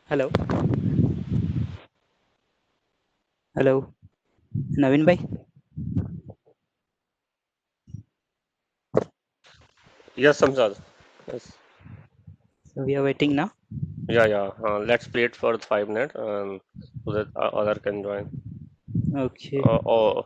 Hello. Hello नवीन भाई। Yes, Samsad. Yes. We are waiting ना। Yeah, yeah. Let's play it for 5 minutes, so that other can join. Okay. Oh,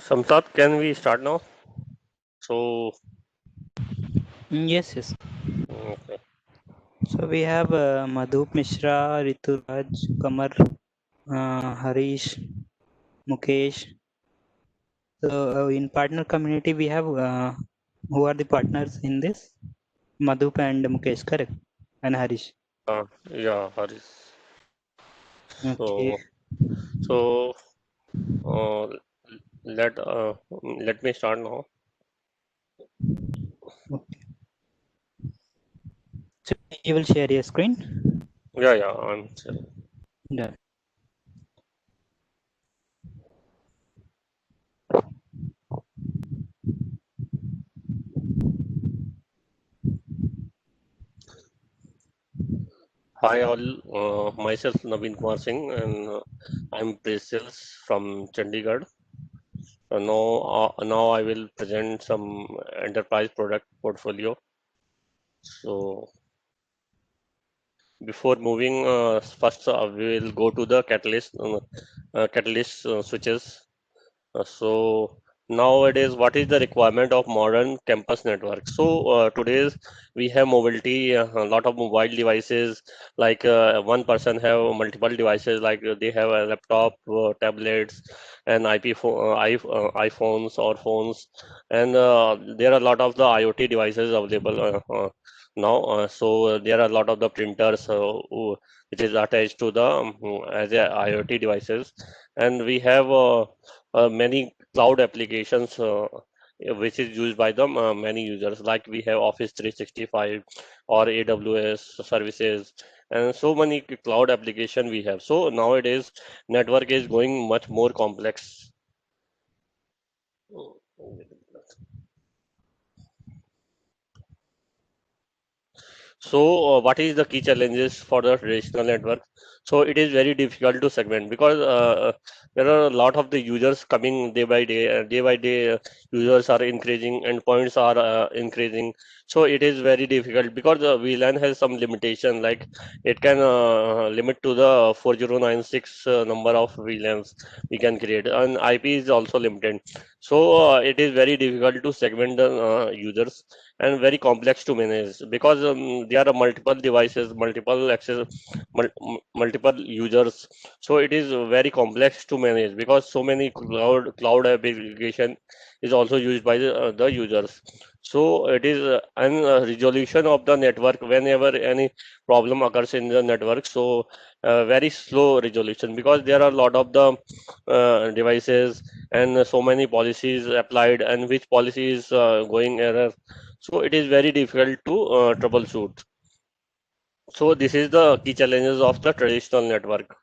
Samsat, can we start now? So, Yes, yes. okay. So we have Madhup Mishra, Rituraj, Kamar, Harish, Mukesh. So in partner community, we have who are the partners in this? Madhup and Mukesh, correct? And Harish. Yeah, Haris. Okay. So, so uh, let let me start now. Okay. So you will share your screen. Yeah, yeah, I'm sorry. Done. Hi all, myself Naveen Kumar Singh, and I'm pre-sales from Chandigarh. Now I will present some enterprise product portfolio. So before moving, first we will go to the catalyst switches. So nowadays, what is the requirement of modern campus network? So today's we have mobility, a lot of mobile devices. Like one person have multiple devices, like they have a laptop, tablets, and iPhones or phones, and there are a lot of the IoT devices available now. So there are a lot of the printers which is attached to the as a IoT devices, and we have. Many cloud applications which is used by the many users, like we have Office 365 or AWS services, and so many cloud application we have. So nowadays network is going much more complex. So, what is the key challenges for the traditional network? So, it is very difficult to segment because there are a lot of the users coming day by day. Day by day, users are increasing and points are increasing. So, it is very difficult because the VLAN has some limitation, like it can limit to the 4096 number of VLANs we can create, and IP is also limited. So, it is very difficult to segment the users and very complex to manage because there are multiple devices, multiple access, multiple users. So it is very complex to manage because so many cloud application is also used by the users. So it is an resolution of the network whenever any problem occurs in the network. So very slow resolution because there are a lot of the devices and so many policies applied, and which policy is going error, so it is very difficult to troubleshoot. So this is the key challenges of the traditional network.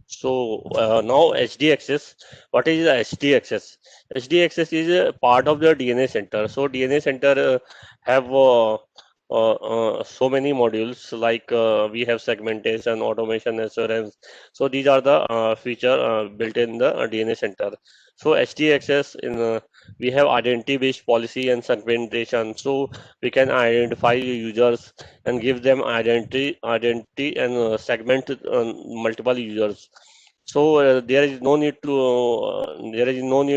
So now HDXS, what is the HDXS? HDXS is a part of the DNA center. So DNA center have so many modules, like we have segmentation, automation, assurance. So these are the feature built in the DNA center. So HDXS we have identity-based policy and segmentation. So we can identify users and give them identity and segment multiple users. So there is no need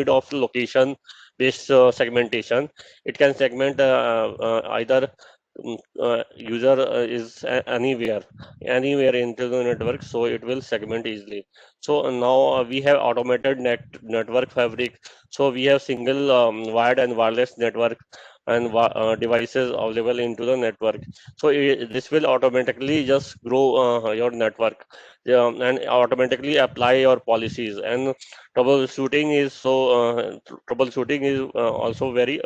of location based segmentation. It can segment either user is anywhere into the network, so it will segment easily. So now we have automated network fabric. So we have single wired and wireless network and devices available into the network. So this will automatically just grow your network, and automatically apply your policies. And troubleshooting is also very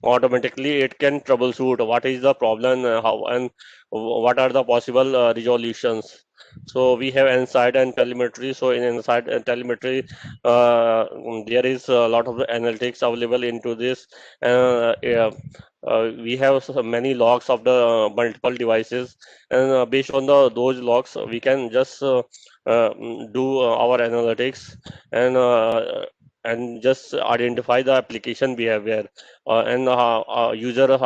automatically, it can troubleshoot what is the problem, how and what are the possible resolutions. So we have insight and telemetry. So in insight and telemetry, there is a lot of analytics available into this. Yeah, we have many logs of the multiple devices, and based on those logs, we can just do our analytics, and just identify the application behavior, and user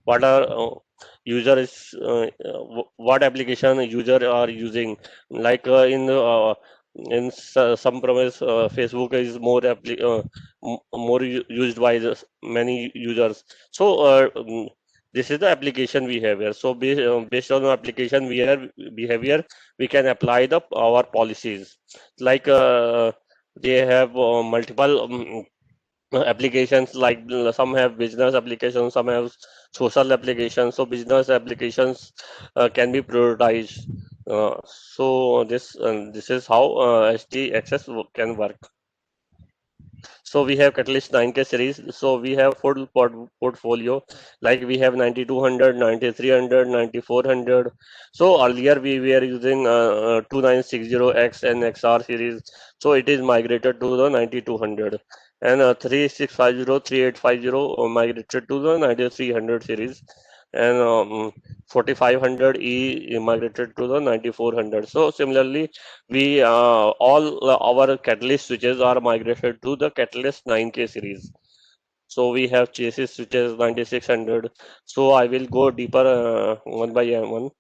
what are user is what application user are using, like in some premise Facebook is more used by many users. So this is the application behavior. So based on the application behavior, we can apply our policies. Like they have multiple applications, like some have business applications, some have social applications. So business applications can be prioritized. So this is how SDXS can work. So we have Catalyst 9K series. So we have full portfolio, like we have 9200, 9300, 9400. So earlier we were using 2960X and XR series. So it is migrated to the 9200. And 3650, 3850 migrated to the 9300 series. And 4500E migrated to the 9400. So similarly, we all our catalyst switches are migrated to the catalyst 9K series. So we have chassis switches 9600. So I will go deeper one by one.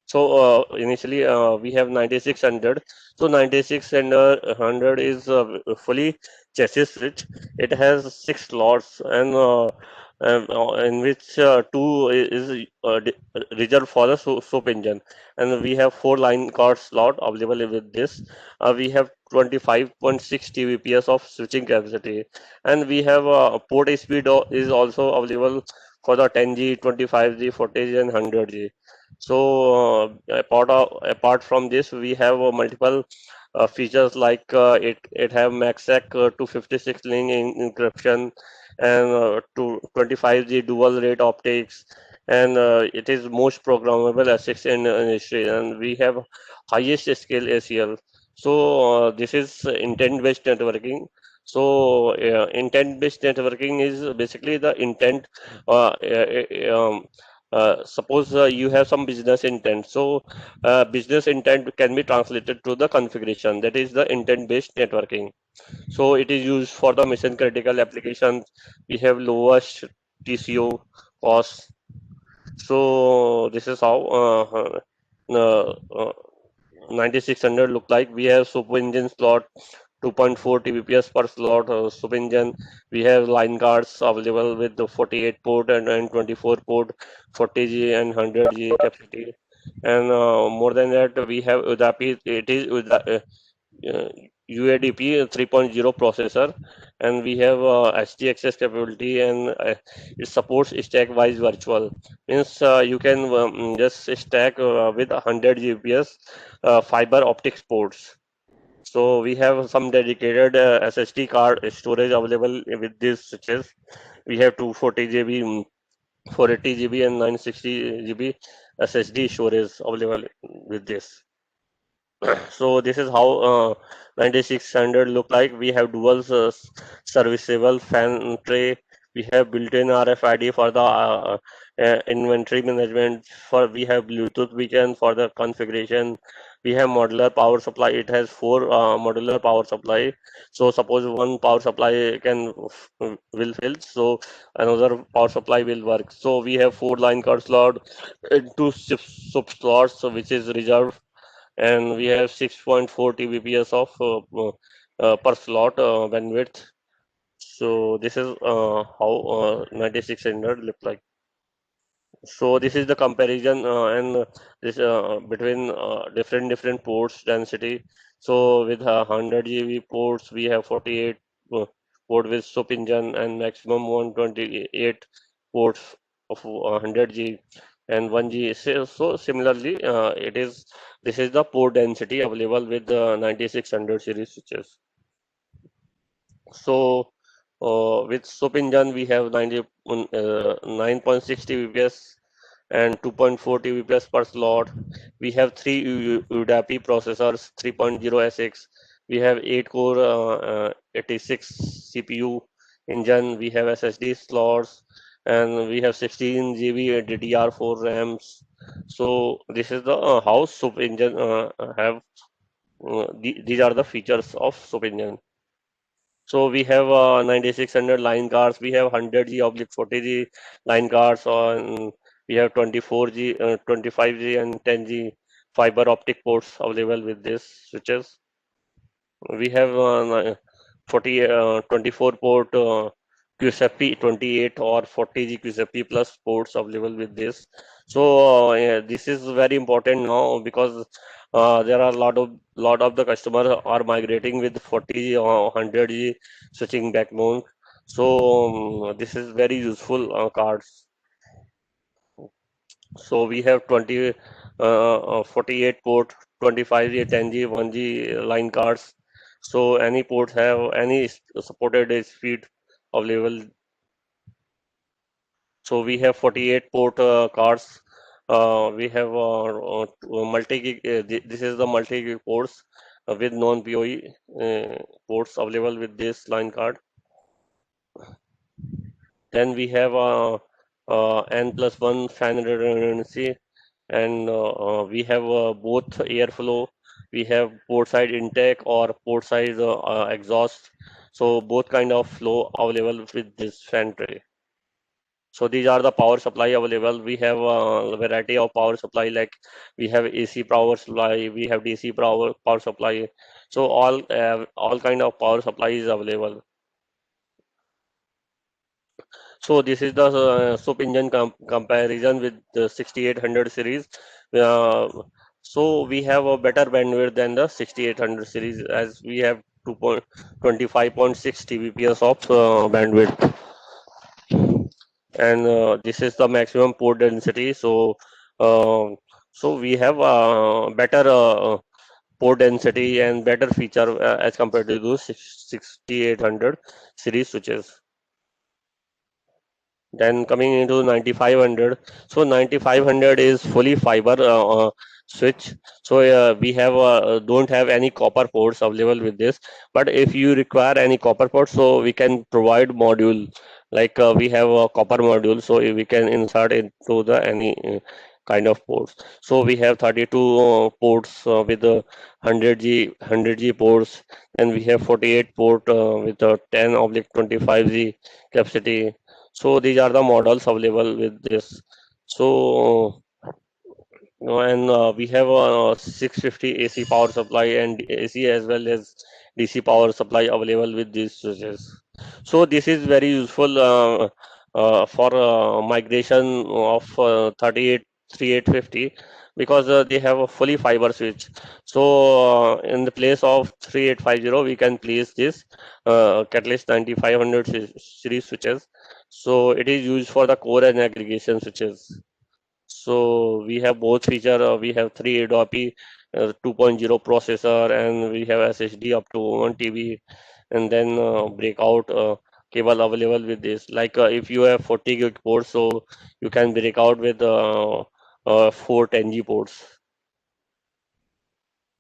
So initially we have 9600. So 9600 is fully chassis switch. It has six slots, in which two is reserved for the soap engine, and we have four line card slot available with this. We have 25.6 Tbps of switching capacity, and we have port speed is also available for the 10G, 25G, 40G, and 100G. So apart from this, we have multiple features, like it have MACsec 256 link encryption, and to 25G dual rate optics, and it is most programmable ASICs in industry, and we have highest scale ACL. So this is intent-based networking. So intent-based networking is basically the intent. Suppose you have some business intent. So business intent can be translated to the configuration. That is the intent-based networking. So it is used for the mission critical applications. We have lowest TCO cost. So this is how 9600 look like. We have super engine slot, 2.4 Tbps per slot super engine. We have line cards available with the 48 port and 24 port, 40G and 100G capacity. And more than that, we have UDAPI. It is uh, UADP 3.0 processor, and we have HDXS capability, and it supports stack-wise virtual. Means you can just stack with 100 Gbps fiber optic ports. So we have some dedicated SSD card storage available with these switches. We have 240 GB, 480 GB, and 960 GB SSD storage available with this. So this is how 9600 look like. We have dual serviceable fan tray. We have built-in RFID for the inventory management. For we have Bluetooth beacon for the configuration. We have modular power supply. It has four modular power supply. So suppose one power supply will fail, so another power supply will work. So we have four line card slot, two sub slots, so which is reserved, and we have 6.4 Tbps of per slot bandwidth. So this is how 9600 look like. So this is the comparison and this between different ports density. So with 100 GB ports, we have 48 port with SUP engine, and maximum 128 ports of 100G and 1G. So similarly, it is this is the port density available with the 9600 series switches. So with SUP engine, we have 9.6 Tbps and 2.4 Tbps per slot. We have three UDAPI processors, 3.0 SX. We have 8 core 86 CPU engine. We have SSD slots, and we have 16 GB DDR4 RAMs. So this is the how SUP engine have. These are the features of SUP engine. So we have 9600 line cards, we have 100G oblique 40G line cards on, we have 24G, 25G and 10G fiber optic ports available with this switches. We have 24 port QSFP 28 or 40G QSFP plus ports available with this. So yeah, this is very important now because there are a lot of the customers are migrating with 40G or 100G switching backbone. So this is very useful cards. So we have 48 port, 25G, 10G, 1G line cards. So any port have any supported speed available. So we have 48 port cards. We have multi-gig. This is the multi-gig ports with non-PoE ports available with this line card. Then we have N plus one fan redundancy, and we have both airflow. We have port side intake or port side exhaust. So both kind of flow available with this fan tray. So these are the power supply available. We have a variety of power supply, like we have AC power supply, we have DC power supply. So all kind of power supply is available. So this is the SUP engine comparison with the 6800 series. Uh, so we have a better bandwidth than the 6800 series, as we have 2.25.6 Tbps of bandwidth, and this is the maximum port density. Uh, so we have better port density and better feature as compared to those 6800 series switches. Then coming into 9500, so 9500 is fully fiber switch. So we have don't have any copper ports available with this. But if you require any copper ports, so we can provide module, like we have a copper module, so we can insert into the any kind of ports. So we have 32 ports with 100G ports, and we have 48 port with 10 oblique 25G capacity. So these are the models available with this. So and we have a 650 AC power supply and AC as well as DC power supply available with these switches. So this is very useful for migration of 38 3850, because they have a fully fiber switch. So in the place of 3850, we can place this Catalyst 9500 series switches. So it is used for the core and aggregation switches. So we have both feature. We have 3 ADOPI 2.0 processor, and we have SSD up to 1 TB, and then breakout cable available with this. Like if you have 40 gig ports, so you can break out with 4 10G ports.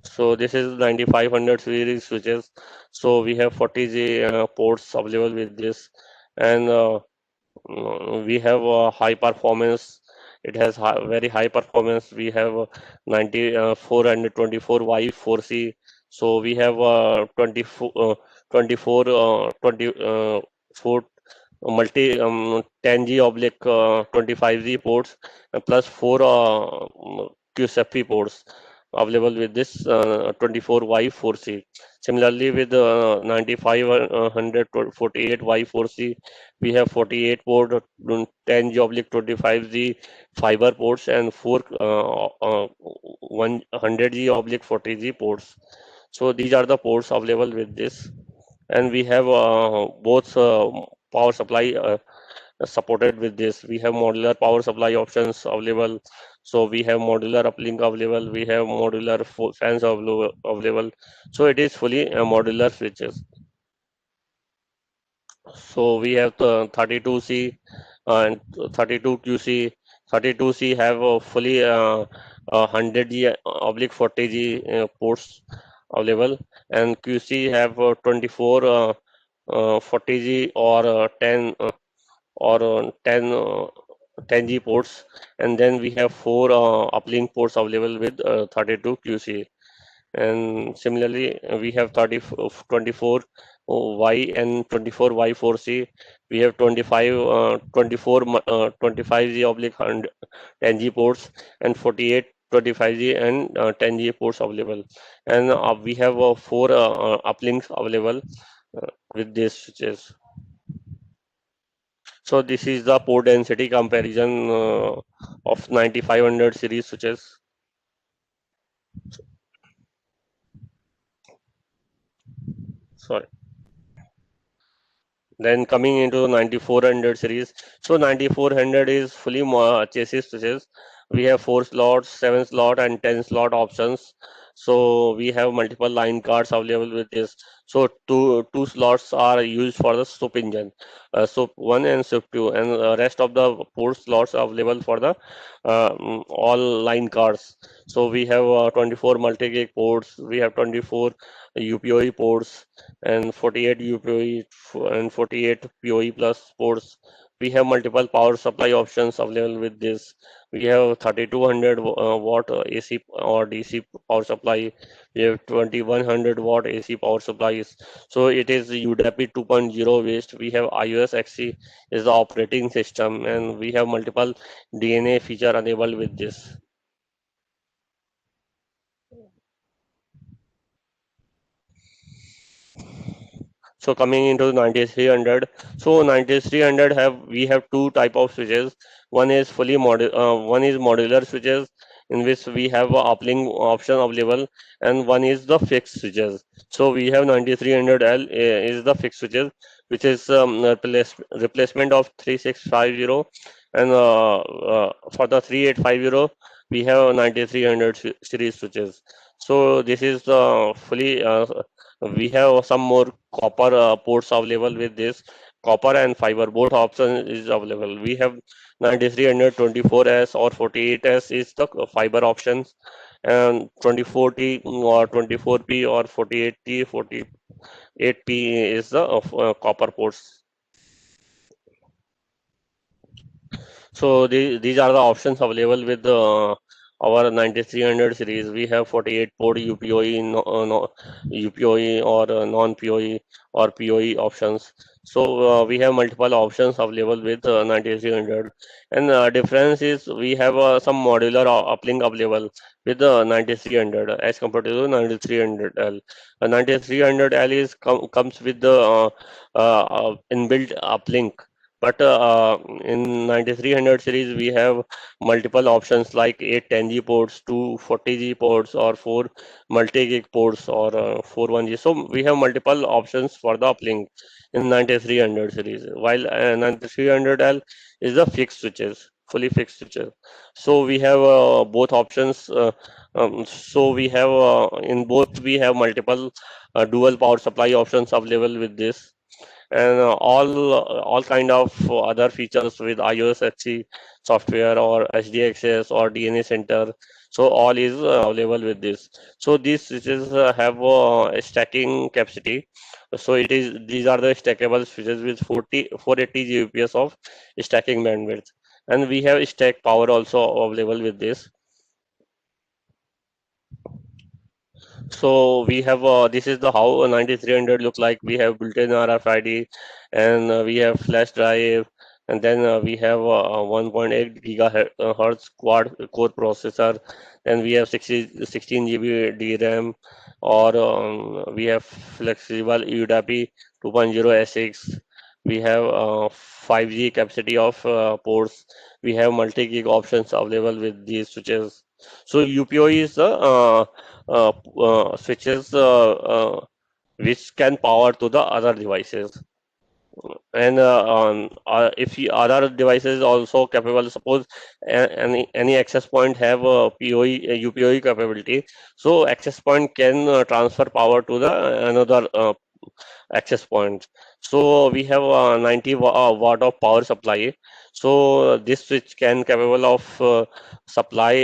So this is 9500 series switches. So we have 40G ports available with this, and we have high performance. It has very high performance. We have 424 Y 4C. So we have 24 4 multi 10G oblique 25G ports, plus 4 QSFP ports available with this 24Y4C. Similarly, with 9548Y4C, we have 48 port, 10G oblique 25G fiber ports, and 4 100G oblique 40G ports. So these are the ports available with this, and we have both power supply supported with this. We have modular power supply options available. So we have modular uplink available. We have modular fans available. So it is fully modular switches. So we have the 32C and 32QC. 32C have a fully 100G oblique 40G ports available, and QC have 24 40G or 10 or 10 10G ports, and then we have 4 uplink ports available with 32 QC. And similarly, we have 24 Y and 24 Y4C. We have 24 25G oblique 10G ports, and 48 25G and 10G ports available. And we have 4 uplinks available. with these switches. So this is the port density comparison of 9500 series switches. Sorry. Then coming into 9400 series. So 9400 is fully chassis switches. We have 4 slots, 7 slot and 10 slot options. So we have multiple line cards available with this. So two slots are used for the SOP engine, SOP 1 and SOP 2, and rest of the 4 slots are available for the all line cards. So we have 24 multi-gig ports, we have 24 UPOE ports, and 48 UPOE and 48 PoE plus ports. We have multiple power supply options available with this. We have 3200 watt AC or DC power supply. We have 2100 watt AC power supplies. So it is UDAP 2.0 based. We have iOS XE is the operating system, and we have multiple DNA feature enabled with this. So coming into 9300, so 9300 we have two type of switches. One is modular switches in which we have a uplink option available, and one is the fixed switches. So we have 9300L is the fixed switches, which is replacement of 3650, and for the 3850 we have 9300 series switches. So this is fully we have some more copper ports available with this. Copper and fiber both option is available. We have 9324S or 48S is the fiber options, and 24T or 24P or 48T 48P is the copper ports. So these are the options available with our 9300 series. We have 48 port UPOE, UPOE or non-POE or POE options. So we have multiple options available with 9300. And difference is we have some modular uplink available with the 9300 as compared to the 9300L. 9300L is comes with the inbuilt uplink, but in 9300 series, we have multiple options like 8 10G ports, 2 40G ports, or 4 multi-gig ports, or 4 1G. So we have multiple options for the uplink in 9300 series, while 9300L is the fixed switches, fully fixed switches. So we have both options. So we have in both we have multiple dual power supply options available with this, and all kind of other features with iOS HC software or HDXS or DNA Center. So all is available with this. So these switches have a stacking capacity. So it is these are the stackable switches with 480 Gbps of stacking bandwidth, and we have stack power also available with this. So we have this is the how a 9300 look like. We have built-in RFID, and we have flash drive, and then we have 1.8 gigahertz quad core processor, and we have 16 GB DRAM, or we have flexible UDAP 2.0 SX. We have 5G capacity of ports. We have multi-gig options available with these switches. So UPO is the switches which can power to the other devices, and if the other devices also capable, suppose any access point have a UPOE capability, so access point can transfer power to the another access points. So we have 90 watt of power supply. So this switch can capable of supply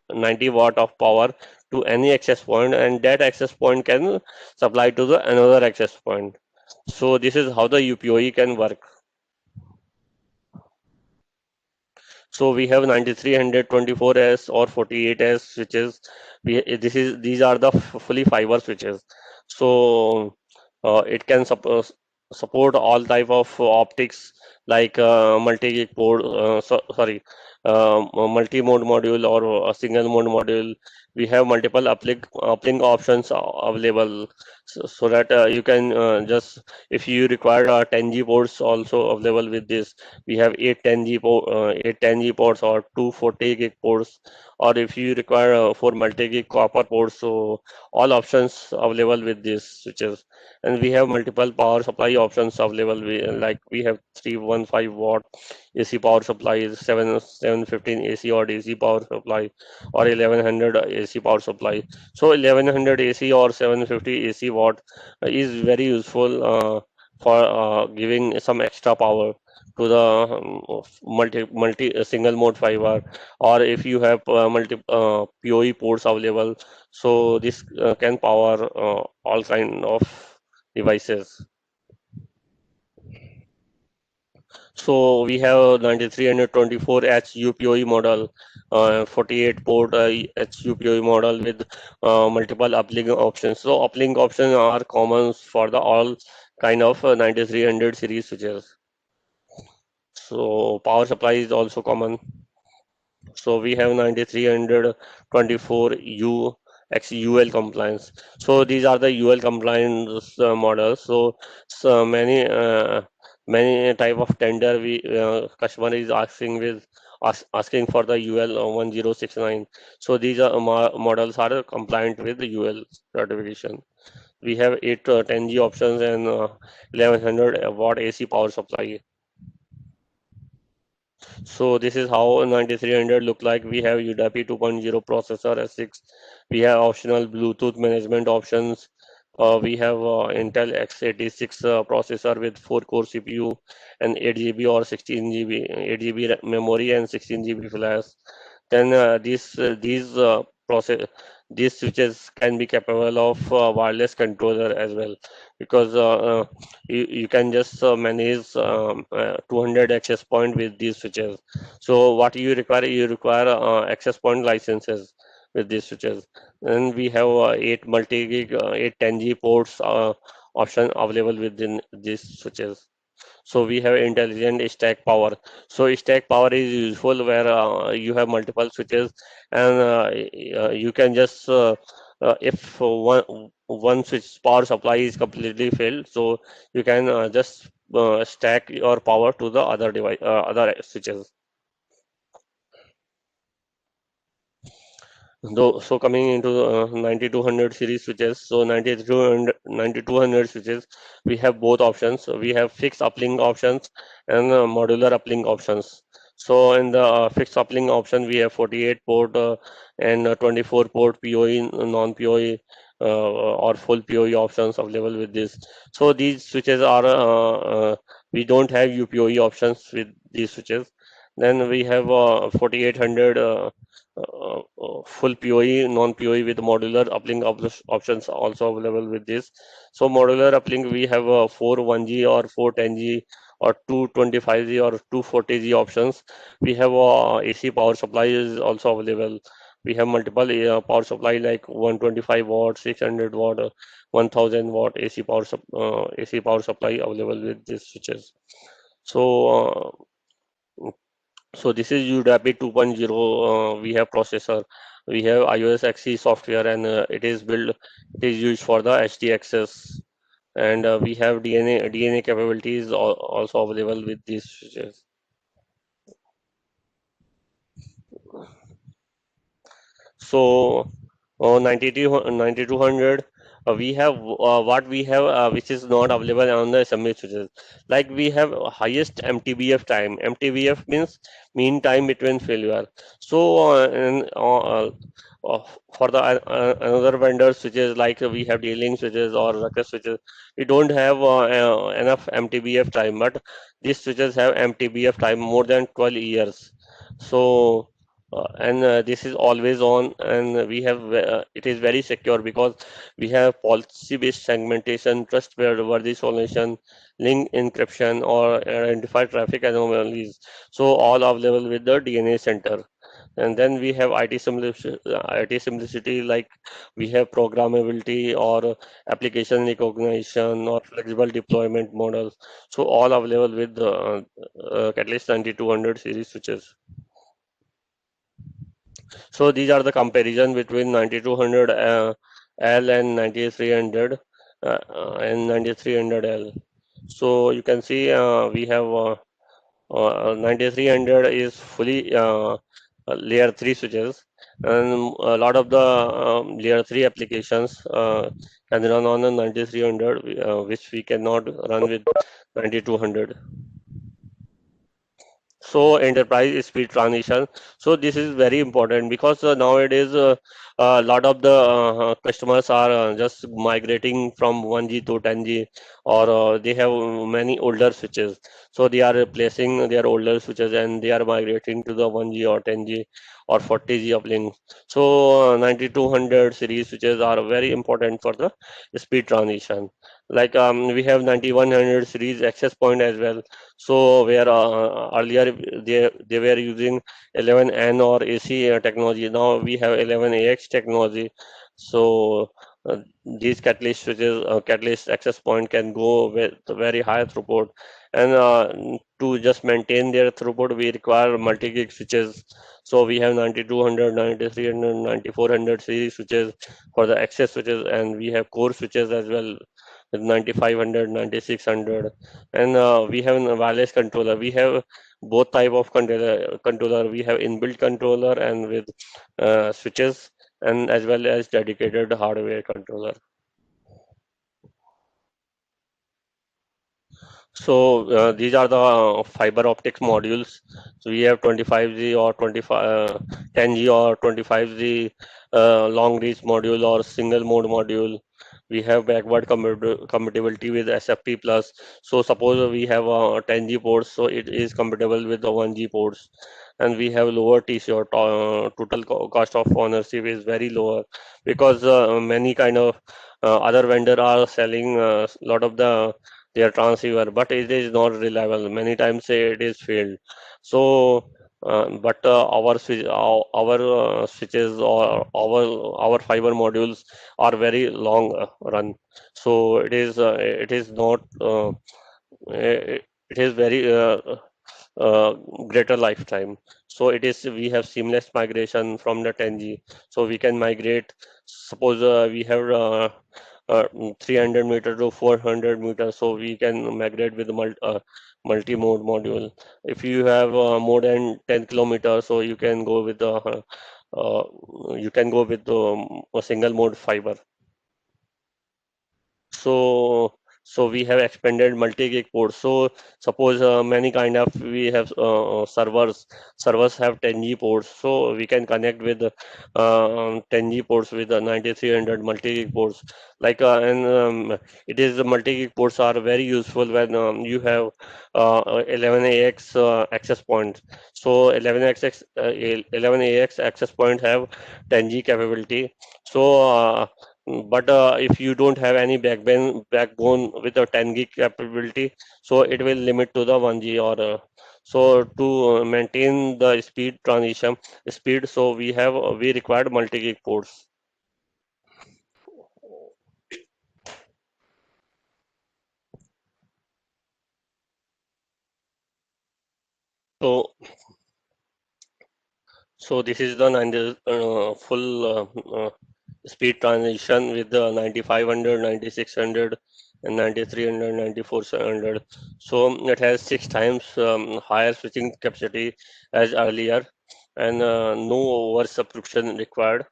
90 watt of power to any access point, and that access point can supply to the another access point. So this is how the UPOE can work. So we have 9324S or 48S switches. These are the fully fiber switches. So it can support all type of optics like multi-gig port. Sorry, multi-mode module or a single mode module. We have multiple uplink options available, so that you can just, if you require 10G ports also available with this. We have 8 10G ports or two 40 gig ports, or if you require 4 multi-gig copper ports. So all options available with these switches. And we have multiple power supply options available. Like we have 315 watt AC power supply, 715 AC or DC power supply, or 1100 AC power supply. So 1100 AC or 750 AC watt is very useful for giving some extra power to the multi single mode fiber, or if you have multi PoE ports available. So this can power all kind of devices. So we have 9324H UPOE model, 48 port H UPOE model with multiple uplink options. So uplink options are common for the all kind of 9300 series switches. So power supply is also common. So we have 9324 U XUL compliance. So these are the UL compliance models. So many type of tender we customer is asking asking for the UL 1069. So these are models are compliant with the UL certification. We have 8 10G options and 1100 watt AC power supply. So this is how 9300 look like. We have UWP 2.0 processor S6. We have optional Bluetooth management options. We have Intel x86 processor with 4 core CPU and 8 GB or 16 GB, 8 GB memory and 16 GB flash. Then these switches can be capable of wireless controller as well, because you can just manage 200 access point with these switches. So what you require, access point licenses with these switches. And we have 8 multi-gig, 8 10G ports option available within these switches. So we have intelligent stack power. So stack power is useful where you have multiple switches, and you can just if one switch power supply is completely failed, so you can just stack your power to the other device, other switches. So coming into the 9200 series switches, so 9200 switches, we have both options. So we have fixed uplink options and modular uplink options. So in the fixed uplink option, we have 48 port and 24 port PoE, non-PoE, or full PoE options available with this. So these switches are, we don't have UPoE options with these switches. Then we have 4800 full PoE, non-PoE with modular uplink options also available with this. So modular uplink, we have 4 1G or 4 10G or 225G or 240G options. We have AC power supply is also available. We have multiple power supply like 125 watt, 600 watt, 1000 watt AC power supply available with these switches. So so this is UWP 2.0. We have processor, we have iOS XE software, and it is built. It is used for the HD access, and we have DNA capabilities also available with these switches. So, 9200, we have what we have, which is not available on the assembly switches. Like we have highest MTBF time. MTBF means mean time between failure. So, uh, for the another vendor switches, like we have D-Link switches or Ruckus switches, we don't have enough MTBF time, but these switches have MTBF time more than 12 years. So, and this is always on, and we have it is very secure because we have policy based segmentation, trustworthy solution, link encryption, or identify traffic anomalies. So all available with the DNA center. And then we have IT simplicity, like we have programmability or application recognition or flexible deployment models. So all available with the Catalyst 9200 series switches. So these are the comparison between 9200 L and 9300 and 9300 L. So you can see we have 9300 is fully layer 3 switches, and a lot of the layer 3 applications can run on a 9300, which we cannot run with 9200. So enterprise speed transition. So this is very important because nowadays a lot of the customers are just migrating from 1G to 10G, or they have many older switches. So they are replacing their older switches and they are migrating to the 1G or 10G or 40G uplink. So 9200 series switches are very important for the speed transition. Like we have 9100 series access point as well. So where earlier they were using 11N or AC technology, now we have 11AX technology. So these catalyst switches, catalyst access point can go with very high throughput, and to just maintain their throughput, we require multi-gig switches. So we have 9200, 9300, 9400 series switches for the access switches, and we have core switches as well with 9500, 9600, and we have a wireless controller. We have both type of controller. We have inbuilt controller and with switches, and as well as dedicated hardware controller. So these are the fiber optics modules. So we have 25G or 25 10G or 25G long reach module or single mode module. We have backward compatibility with SFP plus. So suppose we have 10G ports, so it is compatible with the 1G ports, and we have lower TCO. Total cost of ownership is very lower because many kind of other vendor are selling a lot of their transceiver, but it is not reliable. Many times it is failed. So, but our switches or our fiber modules are very long run. So it is not it is very greater lifetime. So it is we have seamless migration from the 10G. So we can migrate. Suppose we have 300 meter to 400 meters, so we can migrate with multi-mode module. If you have more than 10 kilometers, so uh, you can go with a single mode fiber. So, so we have expanded multi-gig ports. So suppose many kind of we have servers have 10G ports. So we can connect with 10G ports with 9300 multi-gig ports. Like and it is the multi-gig ports are very useful when you have 11AX access points. So 11AX access point have 10G capability. So but if you don't have any backbone with a 10 gig capability, so it will limit to the 1G or so to maintain the speed transition speed. So we required multi gig ports. So so this is the 90, full speed transition with the 9500, 9600, and 9300, 9400. So it has 6 times higher switching capacity as earlier, and no over subscription required.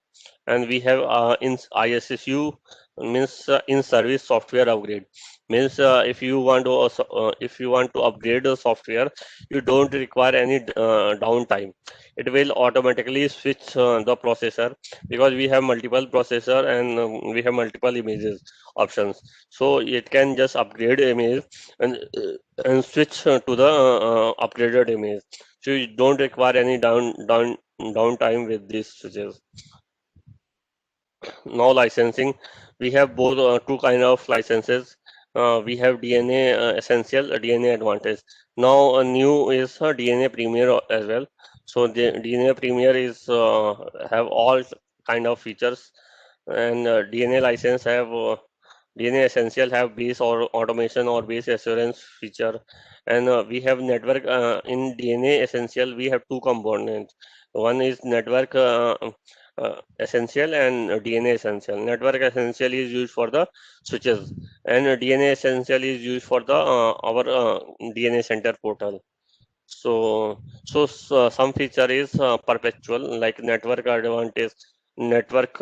And we have in ISSU means in service software upgrade, means if you want to upgrade the software, you don't require any downtime. It will automatically switch the processor, because we have multiple processor and we have multiple images options. So it can just upgrade image and switch to the upgraded image. So you don't require any downtime with these switches. Now licensing, we have both two kind of licenses. We have DNA essential, DNA advantage. Now a new is DNA premier as well. So the DNA premier is have all kind of features, and DNA license have DNA essential have base or automation or base assurance feature, and we have network in DNA essential. We have two components. One is network essential and DNA essential. Network essential is used for the switches, and DNA essential is used for the our DNA center portal. So some feature is perpetual, like network advantage, network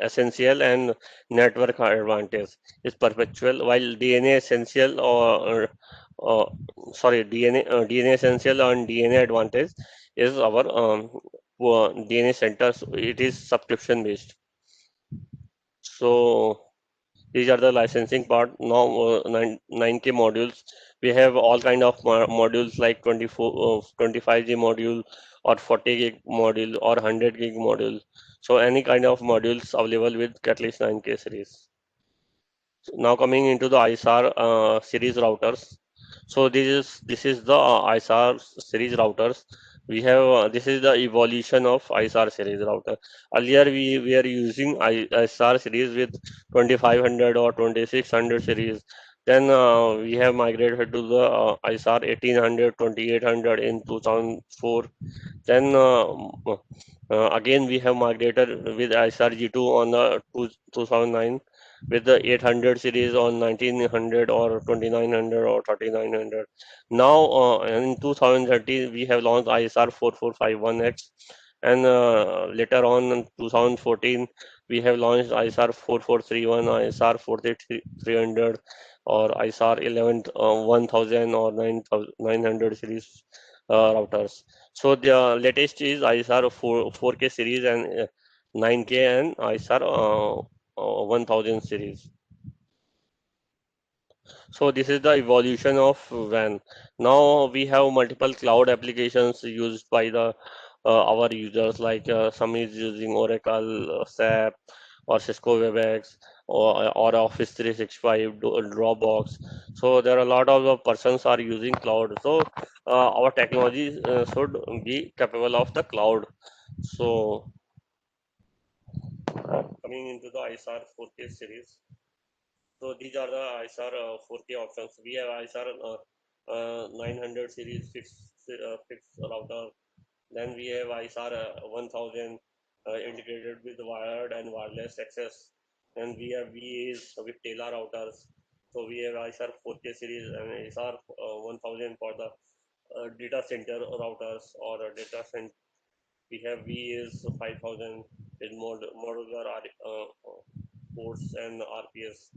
essential, and network advantage is perpetual, while DNA essential uh, sorry, DNA essential and DNA advantage is our DNA centers. It is subscription based. So these are the licensing part. Now 9K modules. We have all kind of modules like 25G module or 40 gig module or 100 gig module. So any kind of modules available with Catalyst 9K series. Now coming into the ISR series routers. So this is the ISR series routers. We have this is the evolution of ISR series router. Earlier we were using ISR series with 2500 or 2600 series. Then we have migrated to the ISR 1800, 2800 in 2004. Then again we have migrated with ISRG2 on the 2009, with the 800 series on 1900 or 2900 or 3900. Now in 2030 we have launched ISR 4451X, and later on in 2014 we have launched ISR 4431, ISR 4300, or ISR 11 1000 or 9900 series routers. So the latest is ISR 4K series and 9K and ISR 1000 series. So this is the evolution of WAN. Now we have multiple cloud applications used by the our users, like some is using Oracle, SAP, or Cisco WebEx, or Office 365, Dropbox. So there are a lot of persons are using cloud. So our technology should be capable of the cloud. So coming into the ISR 4K series. So these are the ISR 4K options. We have ISR 900 series fixed router. Then we have ISR 1000 integrated with wired and wireless access. Then we have VAs with Taylor routers. So we have ISR 4K series and ISR 1000 for the data center routers or data center. We have VAs 5000 with modular ports and RPS.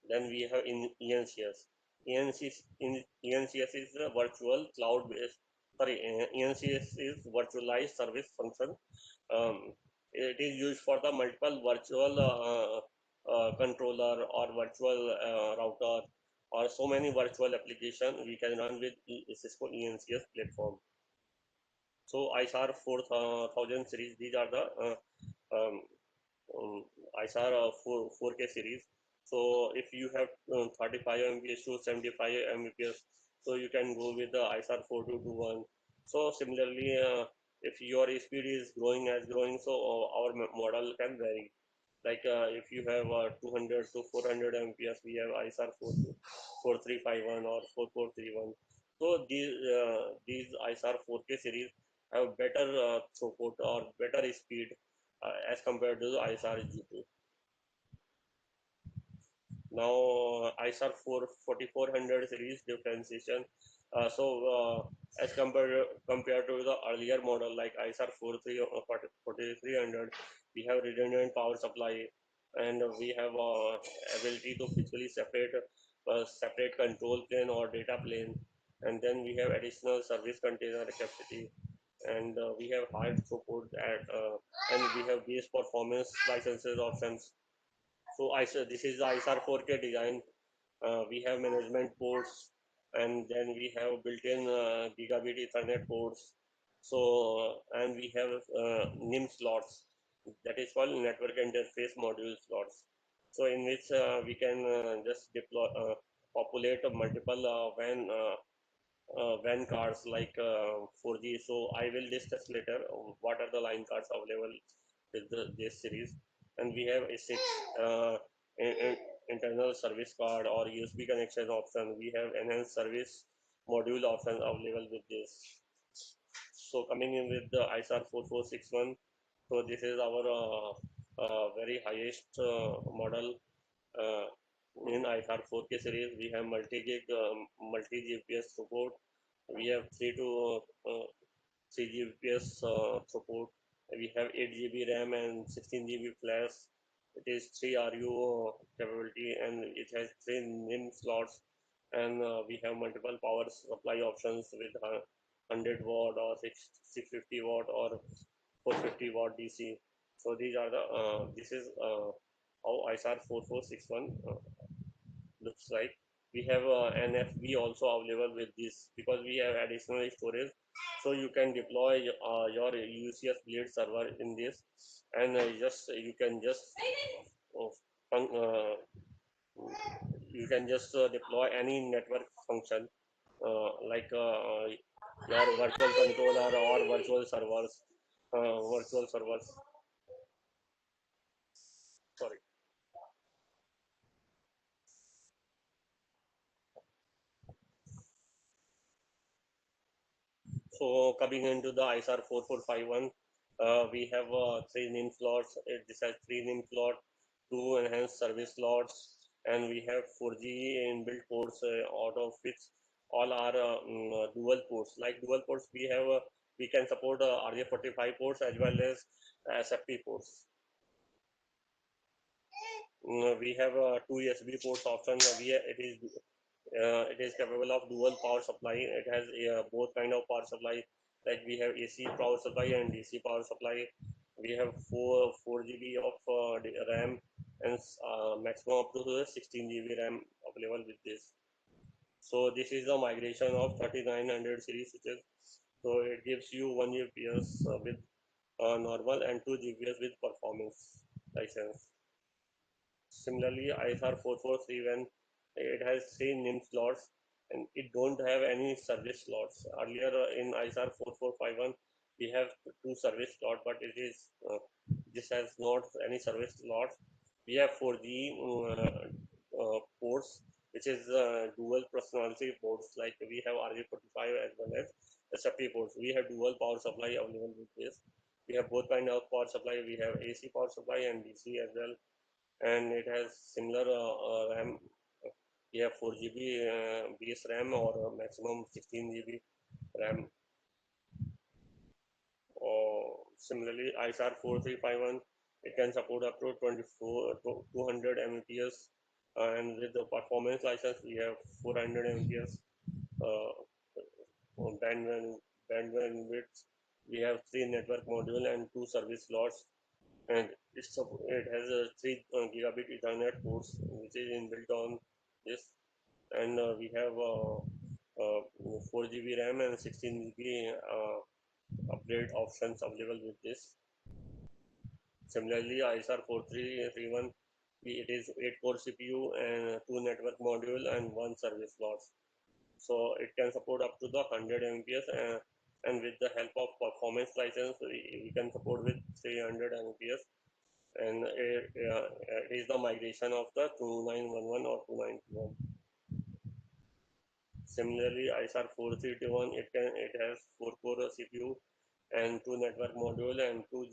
Then we have in ENCS. ENCS is a virtual cloud-based. Sorry, ENCS is virtualized service function. It is used for the multiple virtual controller or virtual router or so many virtual application we can run with Cisco ENCS platform. So ISR 4000 series, these are the um, ISR 4K series. So if you have 35 Mbps to 75 Mbps, so you can go with the ISR 4221. So similarly, if your speed is growing as growing, so our model can vary. Like if you have 200 to 400 Mbps, we have ISR 4351 or 4431. So these ISR 4K series have better throughput or better speed as compared to the ISR G2. Now ISR 4400 series differentiation. As compared to the earlier model like ISR 4300, we have redundant power supply, and we have ability to physically separate control plane or data plane, and then we have additional service container capacity, and we have high throughput and we have base performance licenses options. So this is the ISR 4K design. We have management ports, and then we have built-in gigabit Ethernet ports. So and we have NIM slots, that is called network interface module slots. So in which we can just deploy populate multiple WAN cards like 4G. So I will discuss later what are the line cards available with this series. And we have a six internal service card or USB connection option. We have enhanced service module option available with this. So coming in with the ISR 4461, so this is our very highest model uh, in ISR 4K series. We have multi GPS support. We have 3 Gbps support. We have 8 GB RAM and 16 GB flash. It is 3 RU capability and it has 3 NIM slots. And we have multiple power supply options with 100 watt or 650 watt or 450 watt DC. So these are the this is how ISR 4461 looks like. We have an FB also available with this because we have additional storage, so you can deploy your UCS Blade server in this, and just you can just uh, uh, deploy any network function like your virtual controller or virtual servers. Sorry. So coming into the ISR 4451, we have 3 NIM slots. This has 3 NIM slot, 2 enhanced service slots, and we have 4G inbuilt ports, out of which all are dual ports. Like dual ports, we can support RJ45 ports as well as SFP ports. We have 2 USB ports option. It is capable of dual power supply. It has both kind of power supply. Like we have AC power supply and DC power supply. We have 4 GB of RAM and maximum up to 16 GB RAM available with this. So this is the migration of 3900 series switches. So it gives you 1 Gbps with normal and 2 Gbps with performance license. Similarly, ISR 4431, it has 3 NIM slots and it don't have any service slots. Earlier in ISR 4451, we have 2 service slots, but this has not any service slots. We have 4G ports, which is dual personality ports. Like we have RJ45 as well as SFP ports. We have dual power supply available with this. We have both kind of power supply. We have AC power supply and DC as well, and it has similar RAM. We have 4 GB base RAM or maximum 16 GB RAM. Similarly, ISR 4351, it can support up to 200 Mbps, and with the performance license, we have 400 Mbps uh, bandwidth. Bandwidth. We have 3 network module and 2 service slots, and it has a 3 gigabit Ethernet ports which is inbuilt on this, and we have 4 GB RAM and 16 GB upgrade options available with this. Similarly, ISR 4331, it is 8 core CPU and 2 network module and 1 service slot. So it can support up to the 100 Mbps, and with the help of performance license, we can support with 300 Mbps, and it is the migration of the 2911 or 2921. Similarly, ISR 4321, it has 4 core CPU and 2 network module and 2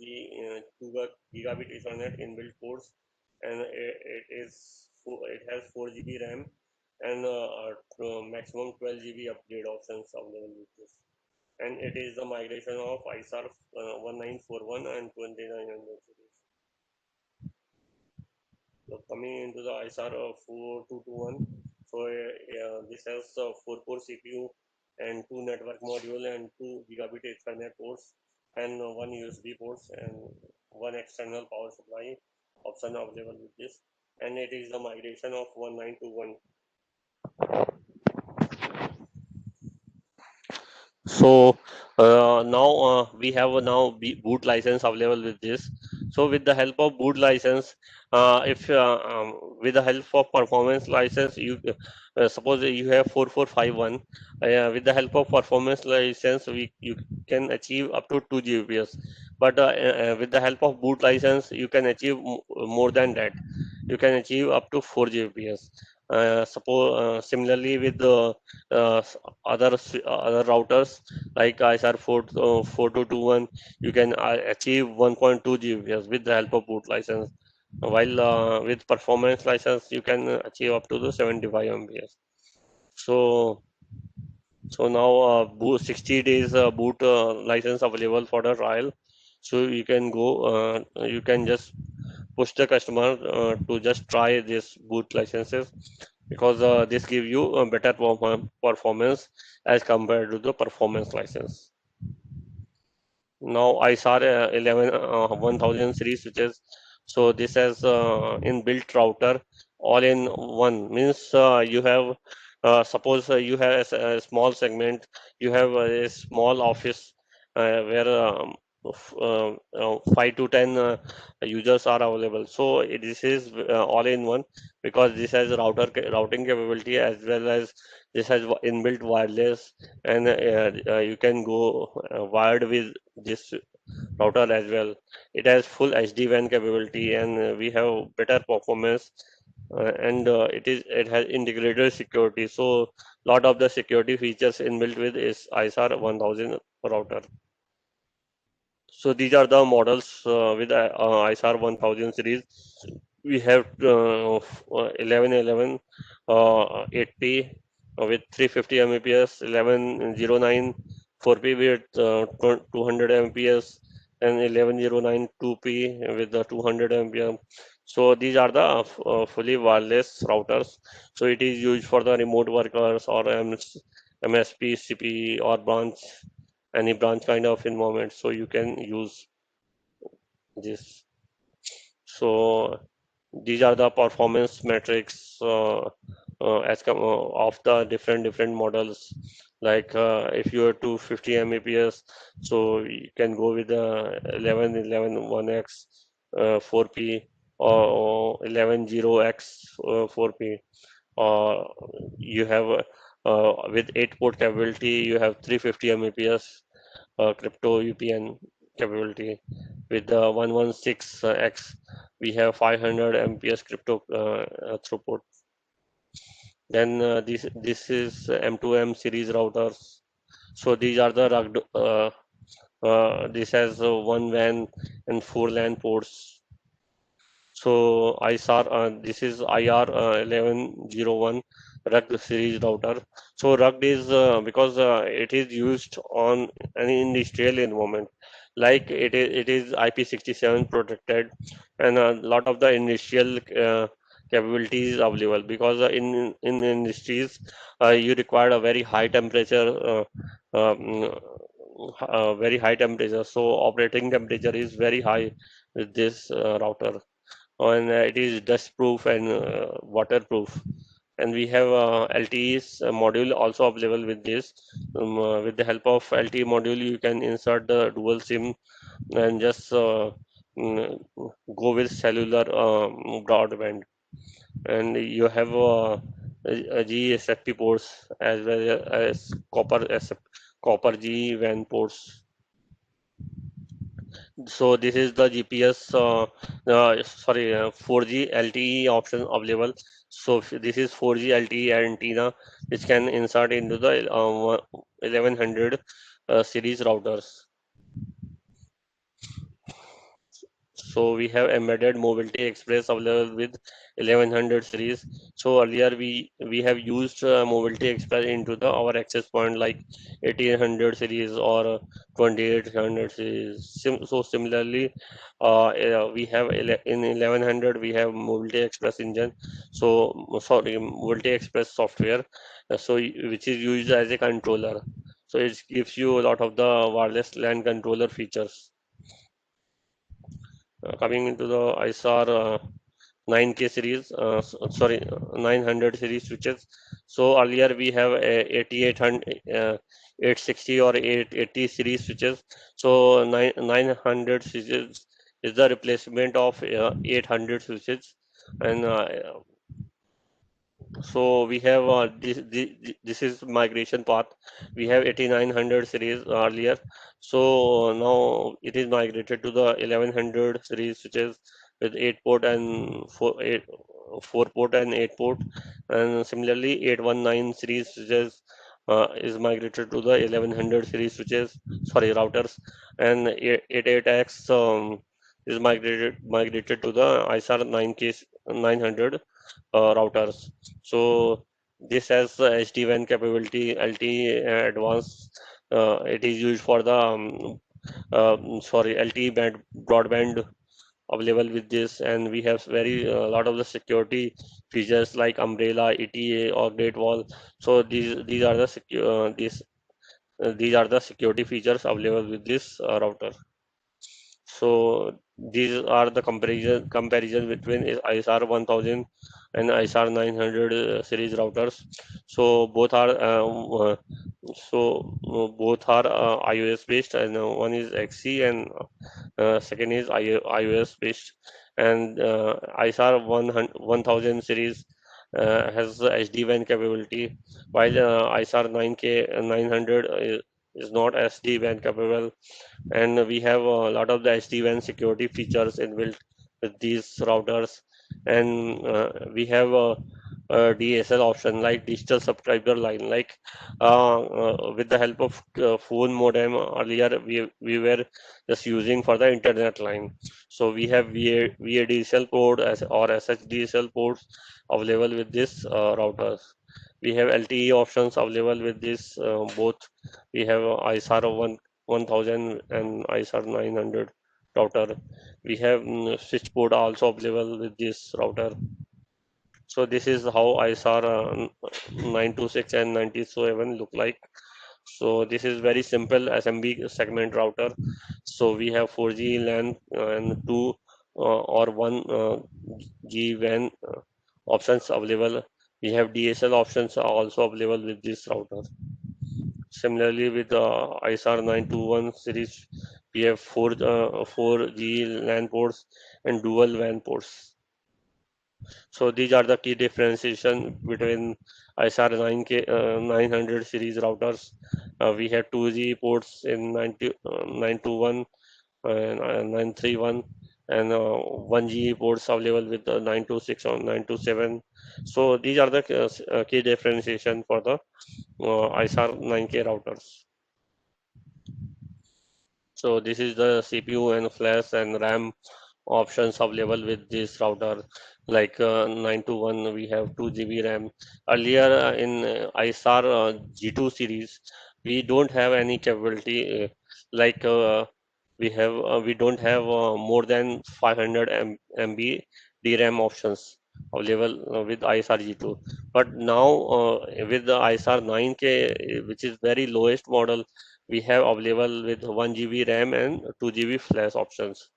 gigabit Ethernet inbuilt ports, and it has 4 GB RAM and maximum 12 GB upgrade options available with this. And it is the migration of ISR 1941 and 2900 series. So coming into the ISR 4221, so this has 4 core CPU and 2 network module and 2 gigabit Ethernet ports and 1 USB ports and 1 external power supply option available with this. And it is the migration of 1921. So now we have now boot license available with this. So with the help of boot license, if with the help of performance license, you suppose you have 4451. With the help of performance license, you can achieve up to 2 Gbps. But with the help of boot license, you can achieve more than that. You can achieve up to 4 Gbps. Suppose similarly with the other routers like ISR 4221, you can achieve 1.2 Gbps with the help of boot license. While with performance license, you can achieve up to the 75 Mbps. So now boot 60 days boot license available for the trial. So you can go, you can just push the customer to just try this boot licenses, because this give you a better performance as compared to the performance license. Now I saw 11 1000 series switches. So this has inbuilt router all in one. Means you have suppose you have a small segment, you have a small office where 5 to 10 users are available. So this is all in one, because this has routing capability, as well as this has inbuilt wireless, and you can go wired with this router as well. It has full SD-WAN capability, and we have better performance, and it has integrated security. So lot of the security features inbuilt with is ISR 1000 router. So these are the models with ISR 1000 series. We have 1111 80 with 350 Mbps, 1109 4P with 200 Mbps, and 1109 2P with the 200 Mbps. So these are the fully wireless routers. So it is used for the remote workers or MSP, CP, or any branch kind of environment. So you can use this. So these are the performance metrics of the different models. Like if you are to 50 Mbps, so you can go with the 111 1x 4P, or 110x 4P. Or you have with 8 port capability, you have 350 Mbps crypto UPN capability. With the 116x, we have 500 Mbps crypto throughput. Then this is M2M series routers. So these are the rugged. This has one WAN and four LAN ports. So this is IR 1101 rugged series router. So rugged is because it is used on an industrial environment, like it is IP67 protected, and a lot of the industrial capabilities available, because in industries you require a very high temperature, um, very high temperature. So operating temperature is very high with this router, and it is dust proof and waterproof. And we have LTE's module also available with this. With the help of LTE module, you can insert the dual SIM and just mm, go with cellular broadband. And you have GSFP ports, as well as copper G WAN ports. So this is the GPS, sorry, 4G LTE option available. So this is 4G LTE antenna, which can insert into the 1100 series routers. So we have embedded Mobility Express available with 1100 series. So earlier we have used Mobility Express into the our access point, like 1800 series or 2800 series. So similarly, we have in 1100 we have Mobility Express engine. So sorry, Mobility Express software. Which is used as a controller. So it gives you a lot of the wireless LAN controller features. Coming into the ISR 9K series, sorry, 900 series switches. So earlier we have a 8800, 860 or 880 series switches. So 900 switches is the replacement of 800 switches. And so we have this is migration path. We have 8900 series earlier. So now it is migrated to the 1100 series, which is with 8 port and 4 8. 4 port and 8 port, and similarly 819 series switches is migrated to the 1100 series switches, sorry, routers, and 88X is migrated to the ISAR 9K 900 routers. So this has the SD-WAN capability, LTE advanced. It is used for the sorry, LTE band broadband available with this, and we have very lot of the security features like umbrella, ETA, or Great Wall. So these are the these are the security features available with this router. So these are the comparison between ISR 1000 and ISR 900 series routers. So both are iOS based, and one is XC, and second is iOS based. And ISR 1000 series has the SD-WAN capability, while ISR 9K 900 is not SD-WAN capable, and we have a lot of the SD-WAN security features inbuilt with these routers, and we have a DSL option like digital subscriber line, like with the help of phone modem earlier we were just using for the internet line. So we have VADSL port as or SHDSL ports available with this routers. We have LTE options available with this both. We have ISAR 1000 and ISAR 900 router. We have switch port also available with this router. So this is how ISAR 926 and 97 look like. So this is very simple SMB segment router. So we have 4G LAN and 2 or 1 G WAN options available. We have DSL options are also available with this router. Similarly, with the ISR 921 series, we have 4G LAN ports and dual WAN ports. So these are the key differentiation between ISR 900 series routers. We have 2G ports in 921 and 931, and 1G ports available with the 926 or 927. So these are the key differentiation for the ISR 9K routers. So this is the CPU and flash and RAM options available with this router. Like 921, we have 2 GB RAM. Earlier in ISAR G2 series, we don't have any capability like we don't have more than 500 MB DRAM options available with ISR G2. But now with the ISR 9K, which is very lowest model, we have available with 1 GB RAM and 2 GB flash options.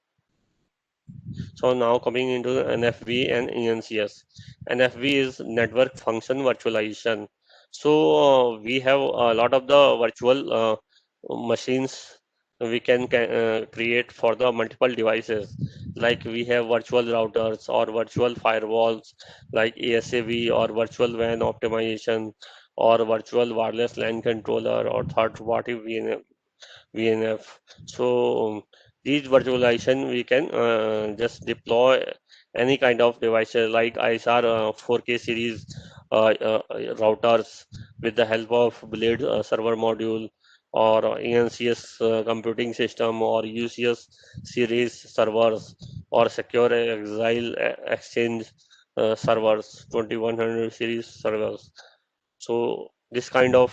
So now coming into the NFV and ENCS. NFV is network function virtualization. So we have a lot of the virtual machines we can create for the multiple devices. Like we have virtual routers or virtual firewalls like ASAV or virtual WAN optimization or virtual wireless LAN controller or third party VNF. So these virtualization we can just deploy any kind of devices like ISR 4K series routers with the help of Blade server module or ENCS computing system or UCS series servers or secure exile exchange servers 2100 series servers. So this kind of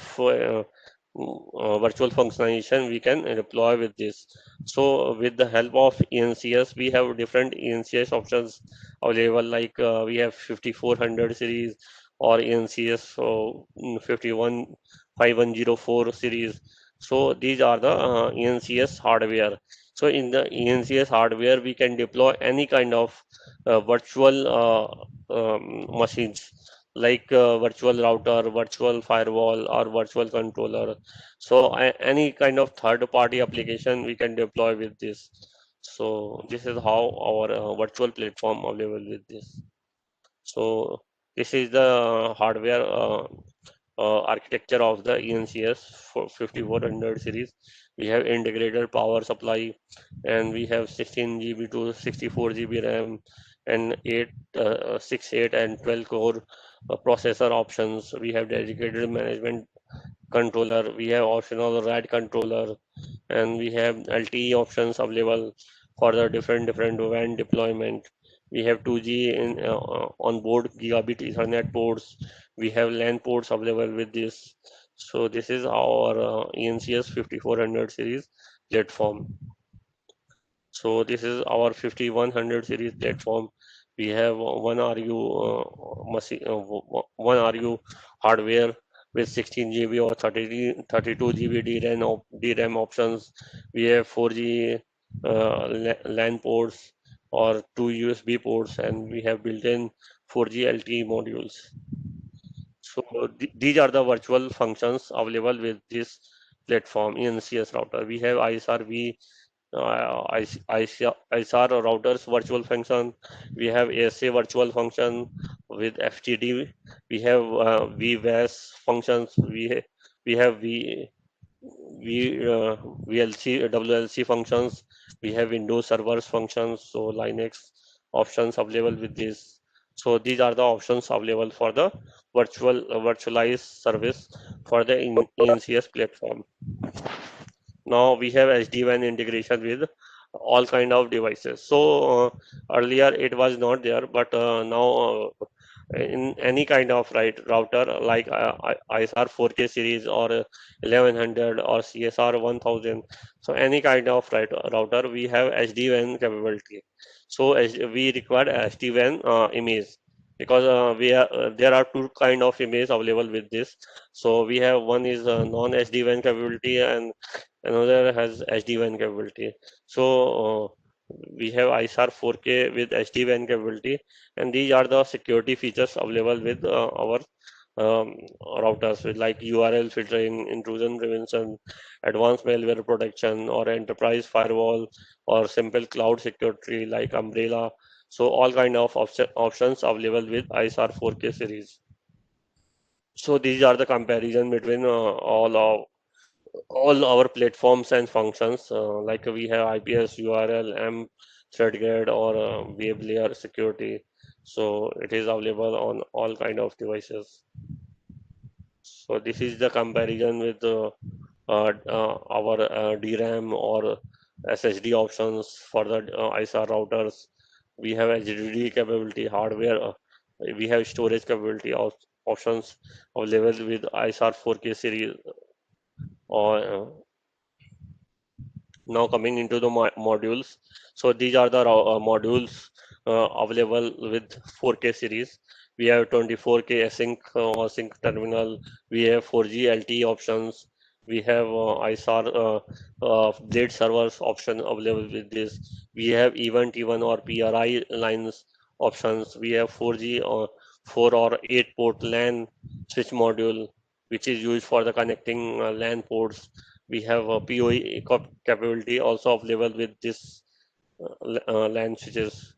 virtual functionalization we can deploy with this. So with the help of ENCS, we have different ENCS options available. Like we have 5400 series or ENCS so 5104 series. So these are the ENCS hardware. So in the ENCS hardware, we can deploy any kind of virtual machines like virtual router, virtual firewall, or virtual controller. So any kind of third party application we can deploy with this. So this is how our virtual platform available with this. So this is the hardware architecture of the ENCS for 5400 series. We have integrated power supply, and we have 16 GB to 64 GB RAM, and 6, 8, and 12 core processor options. We have dedicated management controller, we have optional RAD controller, and we have LTE options available for the different WAN deployment. We have 2G in on board gigabit Ethernet ports. We have LAN ports available with this. So this is our ENCS 5400 series platform. So this is our 5100 series platform. We have one RU hardware with 16 GB or 32 GB DRAM options. We have 4G LAN ports or two USB ports, and we have built-in 4G LTE modules. So these are the virtual functions available with this platform in CS router. We have ISRV ISR routers virtual function. We have ASA virtual function with FTD. We have VVAS functions. We have V, VLC, WLC functions. We have Windows servers functions. So Linux options available with this. So these are the options available for the virtualized service for the ENCS platform. Now we have SD-WAN integration with all kind of devices. So earlier it was not there, but now in any kind of router like ISR 4K series or 1100 or CSR 1000. So any kind of router we have SD-WAN capability. So as we require SD-WAN image because there are two kind of image available with this. So we have one is non SD-WAN capability and another has SD-WAN capability. So we have ISR 4K with SD-WAN capability, and these are the security features available with our routers with like URL filtering, intrusion prevention, advanced malware protection, or enterprise firewall, or simple cloud security like Umbrella. So all kind of options available with ISR 4K series. So these are the comparison between all our platforms and functions like we have IPS, URL, M, ThreadGuard or web layer security. So it is available on all kind of devices. So this is the comparison with our DRAM or SSD options for the ISR routers. We have HDD capability hardware. We have storage capability options available with ISR 4K series or now coming into the modules. So these are the modules available with 4K series. We have 24K async or sync terminal. We have 4G LTE options. We have ISR blade servers option available with this. We have event or PRI lines options. We have 4G or 4 or 8 port LAN switch module, which is used for the connecting LAN ports. We have a PoE capability also available with this LAN switches.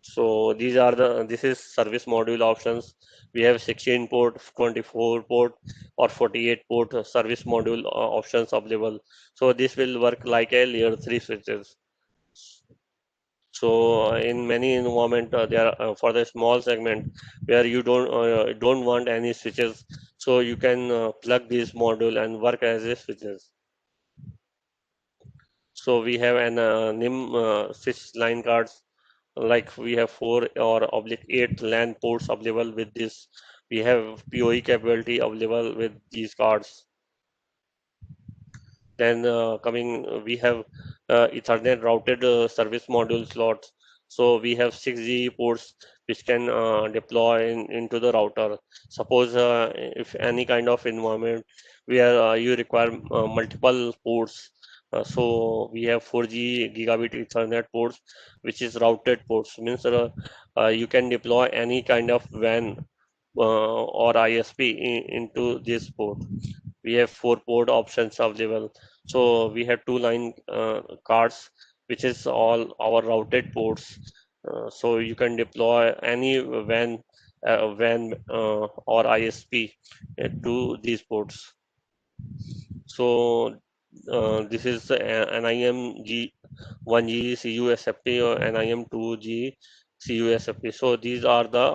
So this is service module options. We have 16 port, 24 port, or 48 port service module options available. So this will work like a layer 3 switches. So in many environment, there for the small segment where you don't want any switches, so you can plug this module and work as a switches. So we have an NIM 6 line cards, like we have 4 or /8 LAN ports available with this. We have PoE capability available with these cards. Then we have Ethernet routed service module slots. So we have 6G ports which can deploy into the router. Suppose if any kind of environment where you require multiple ports, so we have 4G gigabit Ethernet ports, which is routed ports. Means you can deploy any kind of WAN or ISP into this port. We have 4 port options available. So we have 2 line cards, which is all our routed ports. So you can deploy any WAN or ISP to these ports. So this is NIM G1G CUSFT or NIM 2G CUSFP. So these are the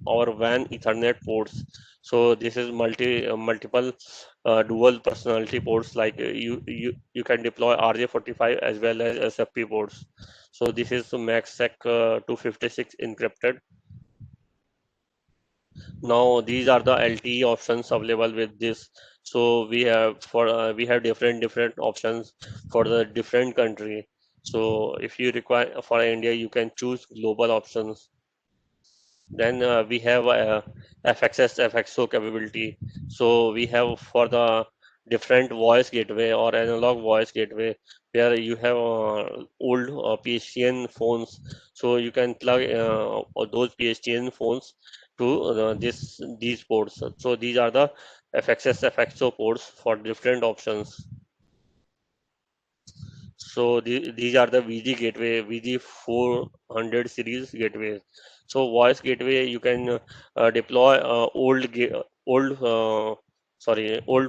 our WAN Ethernet ports. So this is multiple dual personality ports. Like you can deploy RJ45 as well as SFP ports. So this is MACsec 256 encrypted. Now these are the LTE options available with this. So we have different options for the different country. So if you require for India, you can choose global options. Then we have FXS, FXO capability. So we have for the different voice gateway or analog voice gateway where you have old PSTN phones. So you can plug those PSTN phones to these ports. So these are the FXS, FXO ports for different options. So these are the VG gateway, VG 400 series gateways. So voice gateway, you can deploy old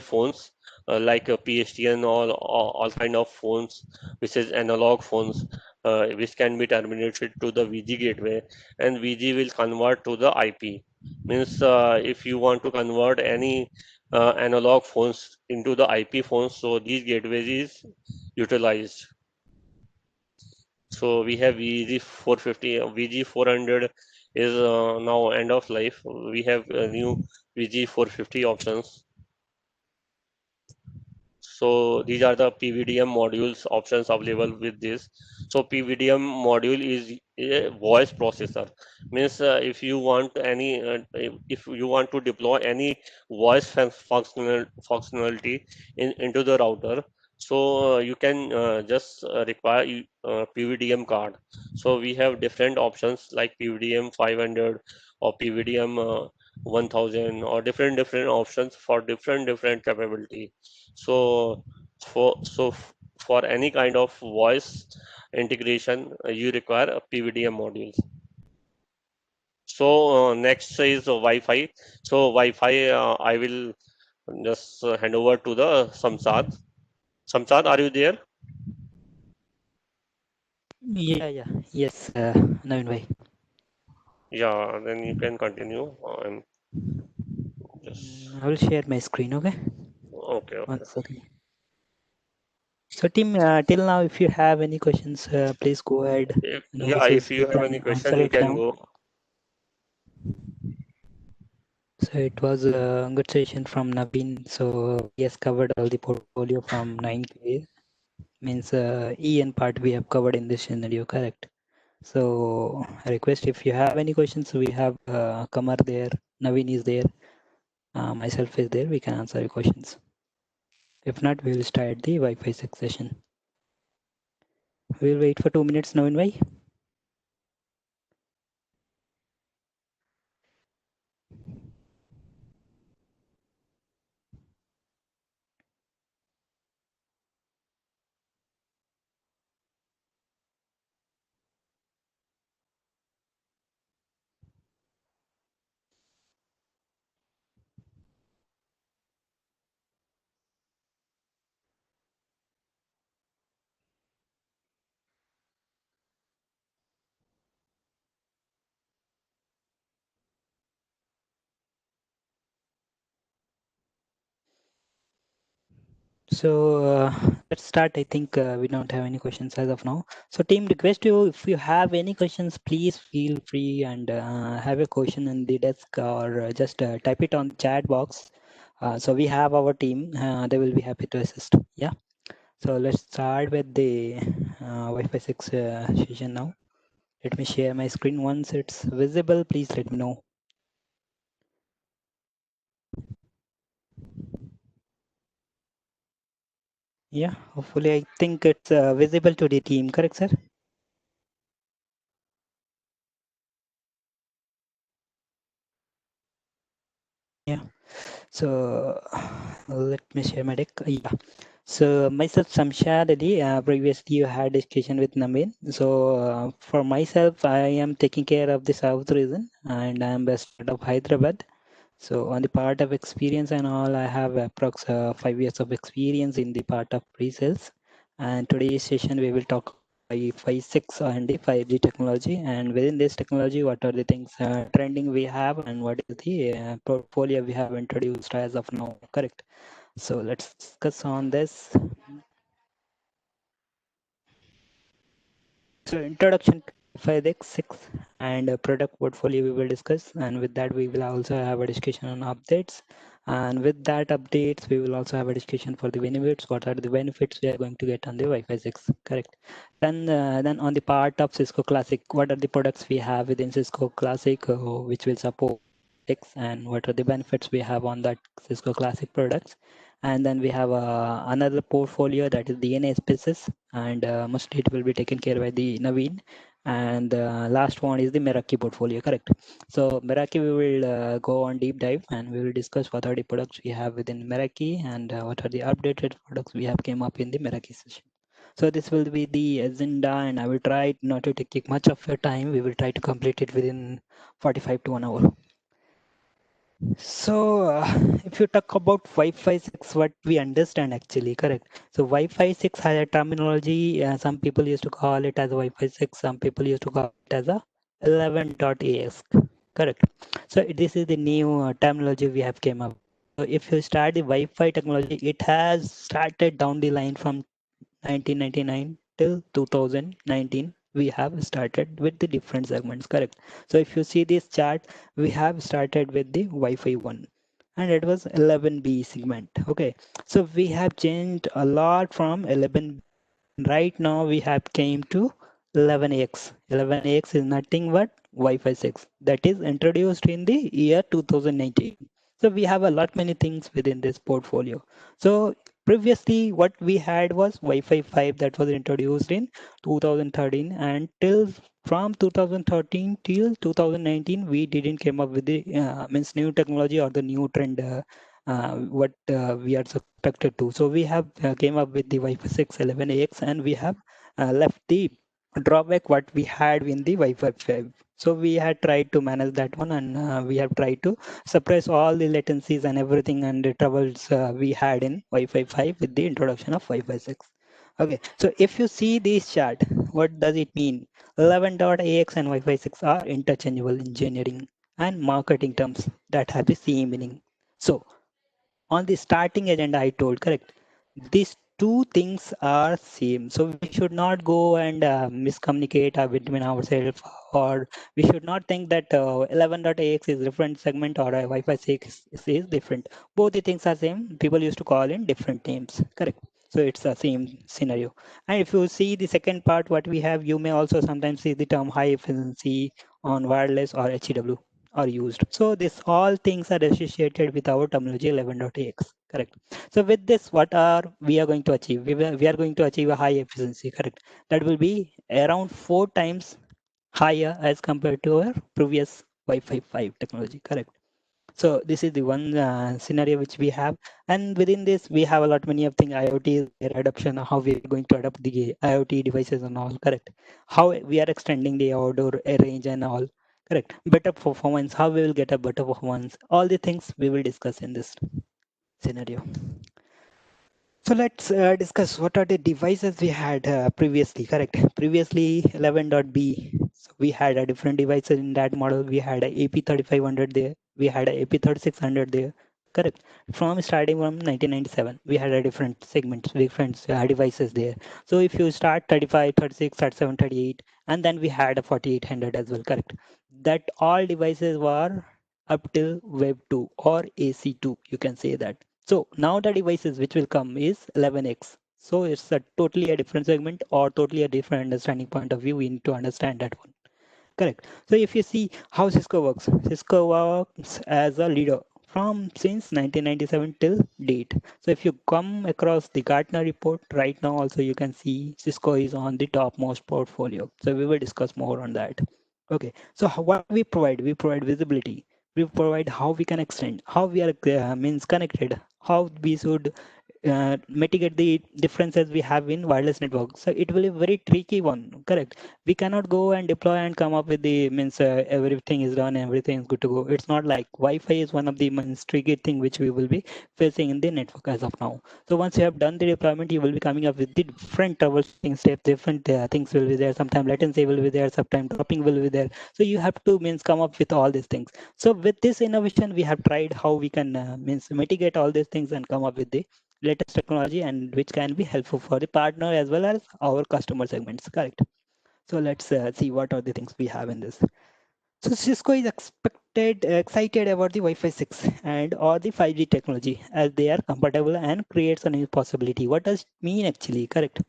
phones like PSTN, all kind of phones, which is analog phones, which can be terminated to the VG gateway, and VG will convert to the IP. Means if you want to convert any analog phones into the IP phones, so these gateways is utilized. So we have VG 450, VG 400 is now end of life. We have new VG 450 options. So these are the PVDM modules options available with this. So PVDM module is a voice processor. Means if you want if you want to deploy any functionality into the router, so you can just require PVDM card. So we have different options like PVDM 500 or PVDM 1000 or different options for different capability. So for any kind of voice integration, you require a PVDM module. So next is Wi-Fi. So Wi-Fi, I will just hand over to the Samsad. Samsad, are you there? Yeah. Yes, Naveen bhai. Yeah, then you can continue. I'm just I will share my screen, okay? okay, One okay. second. So, team, till now, if you have any questions, please go ahead. No Yeah, issues, if you we have any can question, answer you it can now. go. So, it was a good session from Naveen. So, he has covered all the portfolio from 9K. Means EN part we have covered in this scenario, correct? So, I request if you have any questions, we have Kamar there, Naveen is there, myself is there, we can answer your questions. If not, we will start the Wi-Fi 6 session. We'll wait for 2 minutes, Naveen bhai. So let's start. I think we don't have any questions as of now. So team, request you if you have any questions, please feel free and have a question in the desk or just type it on the chat box. So we have our team. They will be happy to assist. Yeah. So let's start with the Wi-Fi 6 session now. Let me share my screen once it's visible. Please let me know. Yeah. Hopefully, I think it's visible to the team. Correct, sir? Yeah. So let me share my deck. Yeah. So myself, Samshad Ali. Previously, you had discussion with Naveen. So for myself, I am taking care of the South region, and I am based out of Hyderabad. So on the part of experience and all, I have approx 5 years of experience in the part of pre-sales. And today's session, we will talk. Wi-Fi 6 and the 5G technology. And within this technology, what are the things trending we have, and what is the portfolio we have introduced as of now? Correct. So let's discuss on this. So introduction to Wi-Fi 6 and product portfolio we will discuss, and with that we will also have a discussion on updates. And with that updates, we will also have a discussion for the benefits. What are the benefits we are going to get on the Wi-Fi 6? Correct. Then on the part of Cisco Classic, what are the products we have within Cisco Classic which will support 6, and what are the benefits we have on that Cisco Classic products? And then we have another portfolio, that is DNA Spaces, and mostly it will be taken care by the Naveen. And last one is the Meraki portfolio, correct? So Meraki, we will go on deep dive, and we will discuss what are the products we have within Meraki, and what are the updated products we have came up in the Meraki session. So this will be the agenda, and I will try not to take much of your time. We will try to complete it within 45 to 1 hour. So, if you talk about Wi-Fi 6, what we understand actually, correct? So, Wi-Fi 6 has a terminology. Some people used to call it as Wi-Fi 6. Some people used to call it as a 11.ax, correct? So, this is the new terminology we have came up. So, if you start the Wi-Fi technology, it has started down the line from 1999 till 2019. We have started with the different segments, correct? So, if you see this chart, we have started with the Wi-Fi 1, and it was 11B segment. Okay, so we have changed a lot from 11B, and right now we have came to 11X. 11X is nothing but Wi-Fi 6 that is introduced in the year 2019. So we have a lot many things within this portfolio. So previously what we had was Wi-Fi 5 that was introduced in 2013, and till from 2013 till 2019 we didn't came up with the means new technology or the new trend what we are expected to. So we have came up with the Wi-Fi 6 11ax, and we have left the drawback what we had in the Wi-Fi 5. So we had tried to manage that one, and we have tried to suppress all the latencies and everything and the troubles we had in Wi-Fi 5 with the introduction of Wi-Fi 6. Okay, so if you see this chart, what does it mean? 11.ax and Wi-Fi 6 are interchangeable engineering and marketing terms that have the same meaning. So on the starting agenda, I told, correct? These two things are same. So we should not go and miscommunicate between ourselves, or we should not think that 11.ax is different segment or Wi-Fi 6 is different. Both the things are same. People used to call in different names, correct? So it's the same scenario. And if you see the second part, what we have, you may also sometimes see the term high efficiency on wireless or HEW are used. So this all things are associated with our terminology 11.ax, correct? So with this, what are we are going to achieve? We are going to achieve a high efficiency, correct? That will be around 4 times higher as compared to our previous Wi-Fi 5 technology, correct? So this is the one scenario which we have, and within this we have a lot many of things. IoT is their adoption, how we are going to adopt the IoT devices and all, correct? How we are extending the outdoor range and all, correct? Better performance, how we will get a better performance. All the things we will discuss in this scenario. So let's discuss what are the devices we had previously, correct? Previously 11.b. So we had a different devices in that model. We had a AP3500 there. We had a AP3600 there, correct? From starting from 1997, we had a different segments, different devices there. So if you start 35, 36, 37, 38, and then we had a 4800 as well, correct? That all devices were up till Web 2 or AC2, you can say that. So now the devices which will come is 11x. So it's a totally a different segment or totally a different understanding point of view. We need to understand that one. Correct. So if you see how Cisco works as a leader from since 1997 till date. So if you come across the Gartner report right now, also you can see Cisco is on the topmost portfolio. So we will discuss more on that. Okay. So what we provide? We provide visibility. We provide how we can extend, how we are means connected, how we should mitigate the differences we have in wireless network. So it will be a very tricky one, correct? We cannot go and deploy and come up with the means everything is done, everything is good to go. It's not like Wi-Fi is one of the means tricky thing which we will be facing in the network as of now. So once you have done the deployment, you will be coming up with the different troubleshooting steps, different things will be there. Sometimes latency will be there, sometimes dropping will be there. So you have to means come up with all these things. So with this innovation, we have tried how we can means mitigate all these things and come up with the latest technology and which can be helpful for the partner as well as our customer segments, correct? So let's see what are the things we have in this. So Cisco is excited about the Wi-Fi 6 and or the 5G technology as they are compatible and creates a new possibility. What does it mean actually, correct?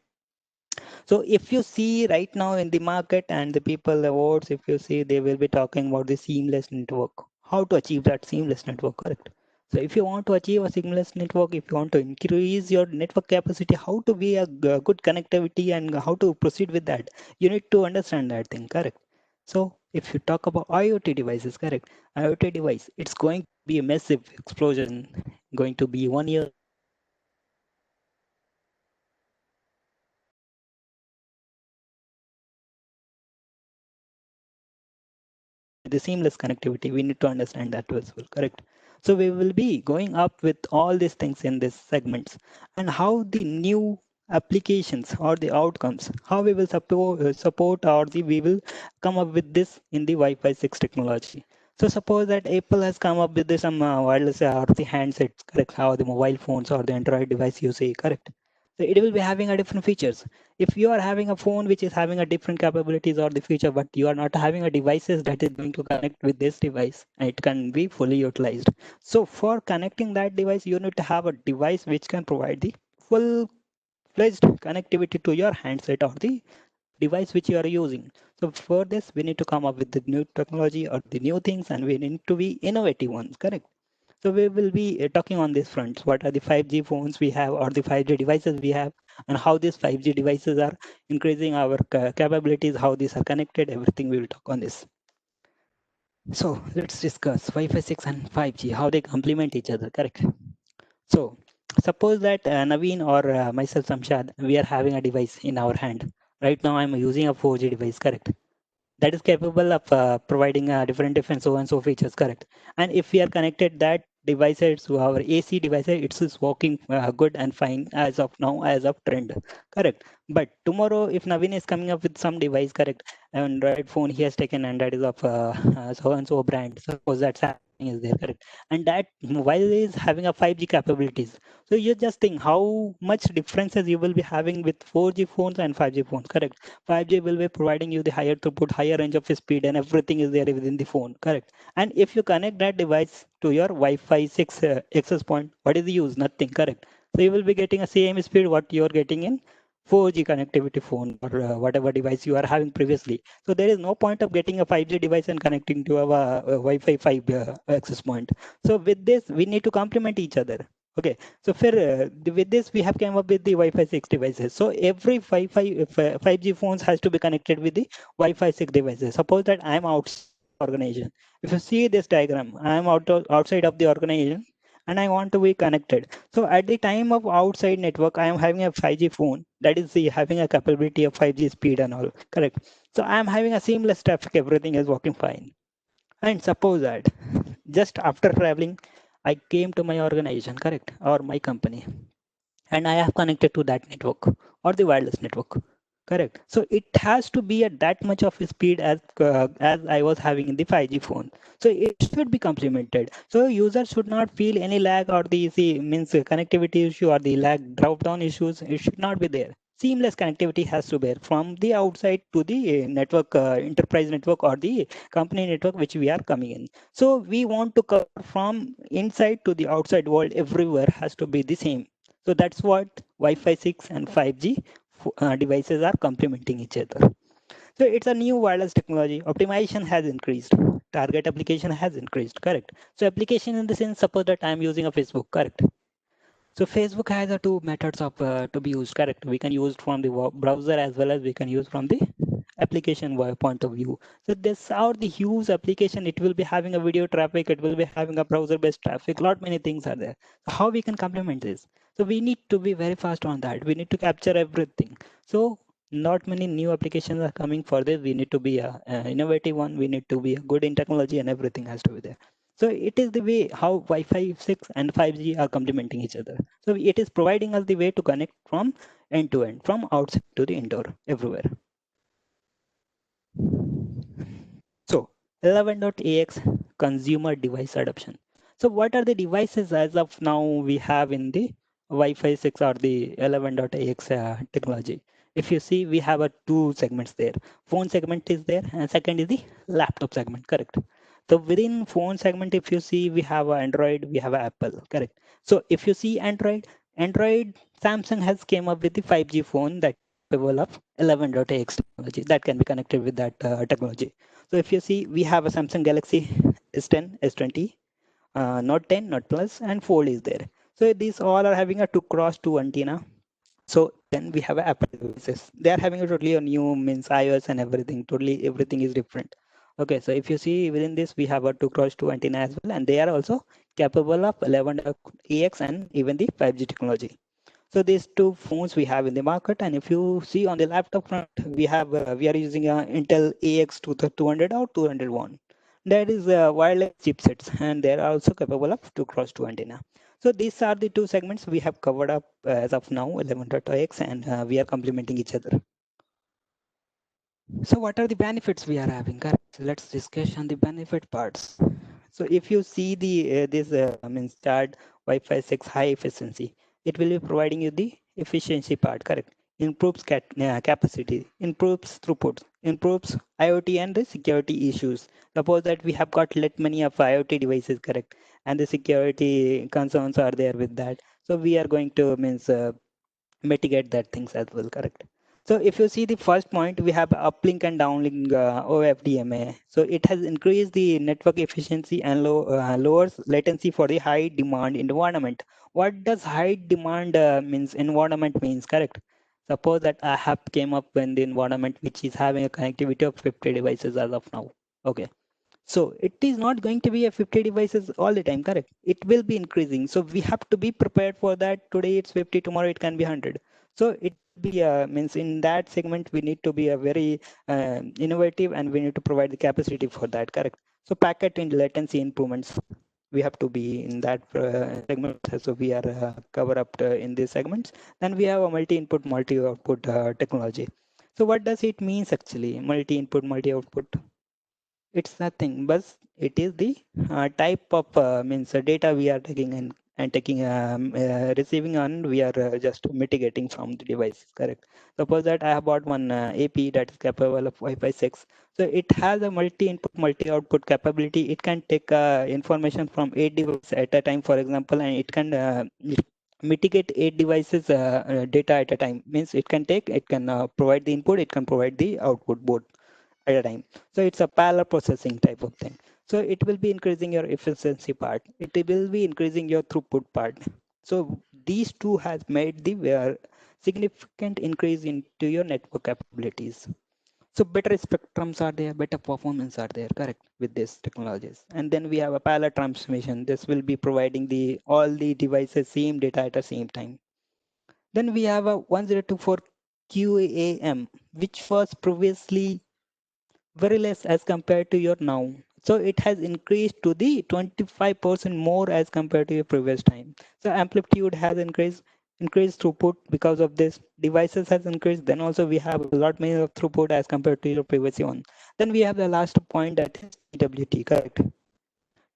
So if you see right now in the market and the people awards, if you see they will be talking about the seamless network, how to achieve that seamless network, correct? So if you want to achieve a seamless network, if you want to increase your network capacity, how to be a good connectivity and how to proceed with that, you need to understand that thing, correct? So if you talk about IoT devices, correct? IoT device, it's going to be a massive explosion, going to be 1 year the seamless connectivity. We need to understand that as well, correct? So we will be going up with all these things in these segments and how the new applications or the outcomes, how we will support or we will come up with this in the Wi-Fi 6 technology. So suppose that Apple has come up with this, some wireless or the handsets, correct? How the mobile phones or the Android device you say, correct? So it will be having a different features. If you are having a phone which is having a different capabilities or the feature, but you are not having a devices that is going to connect with this device, it can be fully utilized. So for connecting that device, you need to have a device which can provide the full fledged connectivity to your handset or the device which you are using. So for this, we need to come up with the new technology or the new things, and we need to be innovative ones, correct? So we will be talking on this front. What are the 5G phones we have or the 5G devices we have, and how these 5G devices are increasing our capabilities, how these are connected, everything we will talk on this. So let's discuss Wi-Fi 6 and 5G, how they complement each other, correct? So suppose that Naveen or myself, Samshad, we are having a device in our hand. Right now I'm using a 4G device, correct? That is capable of providing different so and so features, correct? And if we are connected that devices to our AC devices, it is working good and fine as of now, as of trend, correct? But tomorrow if Naveen is coming up with some device, correct, Android phone he has taken and that is of so and so brand, suppose that Samsung is there, correct, and that mobile is having a 5G capabilities. So you just think how much differences you will be having with 4G phones and 5G phones, correct? 5G will be providing you the higher throughput, higher range of speed, and everything is there within the phone, correct? And if you connect that device to your Wi-Fi 6 access point, what is the use? Nothing, correct? So you will be getting a same speed what you are getting in 4G connectivity phone or whatever device you are having previously. So there is no point of getting a 5G device and connecting to a Wi-Fi 5 access point. So with this, we need to complement each other. Okay, so for with this, we have came up with the Wi-Fi 6 devices. So every 5G phones has to be connected with the Wi-Fi 6 devices. Suppose that I am outside the organization. If you see this diagram, I am outside of the organization and I want to be connected. So at the time of outside network, I am having a 5G phone that is having a capability of 5G speed and all, correct? So I am having a seamless traffic, everything is working fine. And suppose that just after traveling, I came to my organization, correct, or my company, and I have connected to that network or the wireless network. Correct. So it has to be at that much of speed as I was having in the 5G phone. So it should be complemented. So user should not feel any lag or the means connectivity issue or the lag drop down issues. It should not be there. Seamless connectivity has to be from the outside to the network, enterprise network or the company network which we are coming in. So we want to cover from inside to the outside world everywhere has to be the same. So that's what Wi-Fi 6 and 5G devices are complementing each other. So it's a new wireless technology. Optimization has increased. Target application has increased. Correct. So application in the sense, suppose that I'm using a Facebook. Correct. So Facebook has two methods of to be used. Correct. We can use from the browser as well as we can use from the application point of view. So this are the huge application. It will be having a video traffic. It will be having a browser-based traffic. Lot many things are there. So how we can complement this? So we need to be very fast on that. We need to capture everything. So not many new applications are coming for this. We need to be a innovative one. We need to be a good in technology, and everything has to be there. So it is the way how Wi-Fi 6 and 5G are complementing each other. So it is providing us the way to connect from end to end, from outside to the indoor, everywhere. So 11.ax consumer device adoption. So what are the devices as of now we have in the Wi-Fi 6 or the 11.ax technology? If you see, we have two segments there. Phone segment is there, and second is the laptop segment, correct? So within phone segment, if you see, we have a Android, we have a Apple, correct? So if you see Android, Samsung has came up with the 5G phone that is capable of 11.ax technology that can be connected with that technology. So if you see, we have a Samsung Galaxy S10, S20, Note 10, Note Plus, and Fold is there. So these all are having a 2x2 antenna. So then we have Apple devices. They are having a totally a new means iOS and everything. Totally everything is different. Okay, so if you see within this, we have a 2x2 antenna as well, and they are also capable of 11.ax and even the 5G technology. So these two phones we have in the market, and if you see on the laptop front, we are using a Intel AX 200 or 201. That is wireless chipsets, and they are also capable of 2x2 antenna. So these are the two segments we have covered up as of now, 11.x, and we are complementing each other. So what are the benefits we are having? Correct. So let's discuss on the benefit parts. So if you see the this means chart Wi-Fi 6 high efficiency, it will be providing you the efficiency part, correct? Improves capacity, improves throughput, improves IoT and the security issues. Suppose that we have got let many of IoT devices, correct? And the security concerns are there with that. So we are going to means mitigate that things as well, correct? So if you see the first point, we have uplink and downlink OFDMA. So it has increased the network efficiency and lowers latency for the high demand environment. What does high demand means environment means, correct? Suppose that I have came up in the environment which is having a connectivity of 50 devices as of now. Okay, so it is not going to be a 50 devices all the time, correct? It will be increasing. So we have to be prepared for that. Today it's 50, tomorrow it can be 100. So it will be means in that segment we need to be a very innovative, and we need to provide the capacity for that, correct? So packet and latency improvements, we have to be in that segment. So we are cover up in these segments. Then we have a multi-input, multi-output technology. So what does it means actually? Multi-input, multi-output, it's nothing, but it is the type of means data we are taking and taking receiving, and we are just mitigating from the device, correct? Suppose that I have bought one AP that is capable of Wi-Fi 6. So it has a multi-input, multi-output capability. It can take information from 8 devices at a time, for example, and it can mitigate 8 devices data at a time. Means it can provide the input, it can provide the output both at a time. So it's a parallel processing type of thing. So it will be increasing your efficiency part. It will be increasing your throughput part. So these two has made the significant increase into your network capabilities. So better spectrums are there, better performance are there, correct, with these technologies. And then we have a parallel transmission. This will be providing the all the devices same data at the same time. Then we have a 1024 QAM, which was previously very less as compared to your now. So it has increased to the 25% more as compared to your previous time. So amplitude has increased throughput because of this. Devices has increased. Then also we have a lot more of throughput as compared to your previous one. Then we have the last point, that is TWT, correct?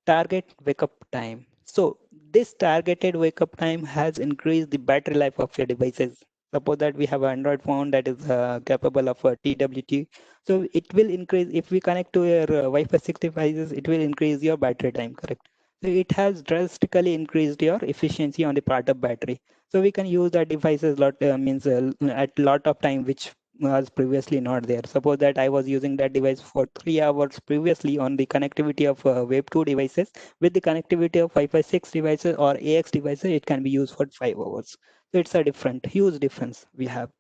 Target wake up time. So this targeted wake up time has increased the battery life of your devices. Suppose that we have an Android phone that is capable of TWT. So it will increase if we connect to your Wi-Fi 6 devices, it will increase your battery time, correct? So it has drastically increased your efficiency on the part of battery. So we can use that devices lot means at lot of time, which was previously not there. Suppose that I was using that device for 3 hours previously on the connectivity of Web 2 devices. With the connectivity of Wi-Fi 6 devices or AX devices, it can be used for 5 hours. So it's a different, huge difference we have.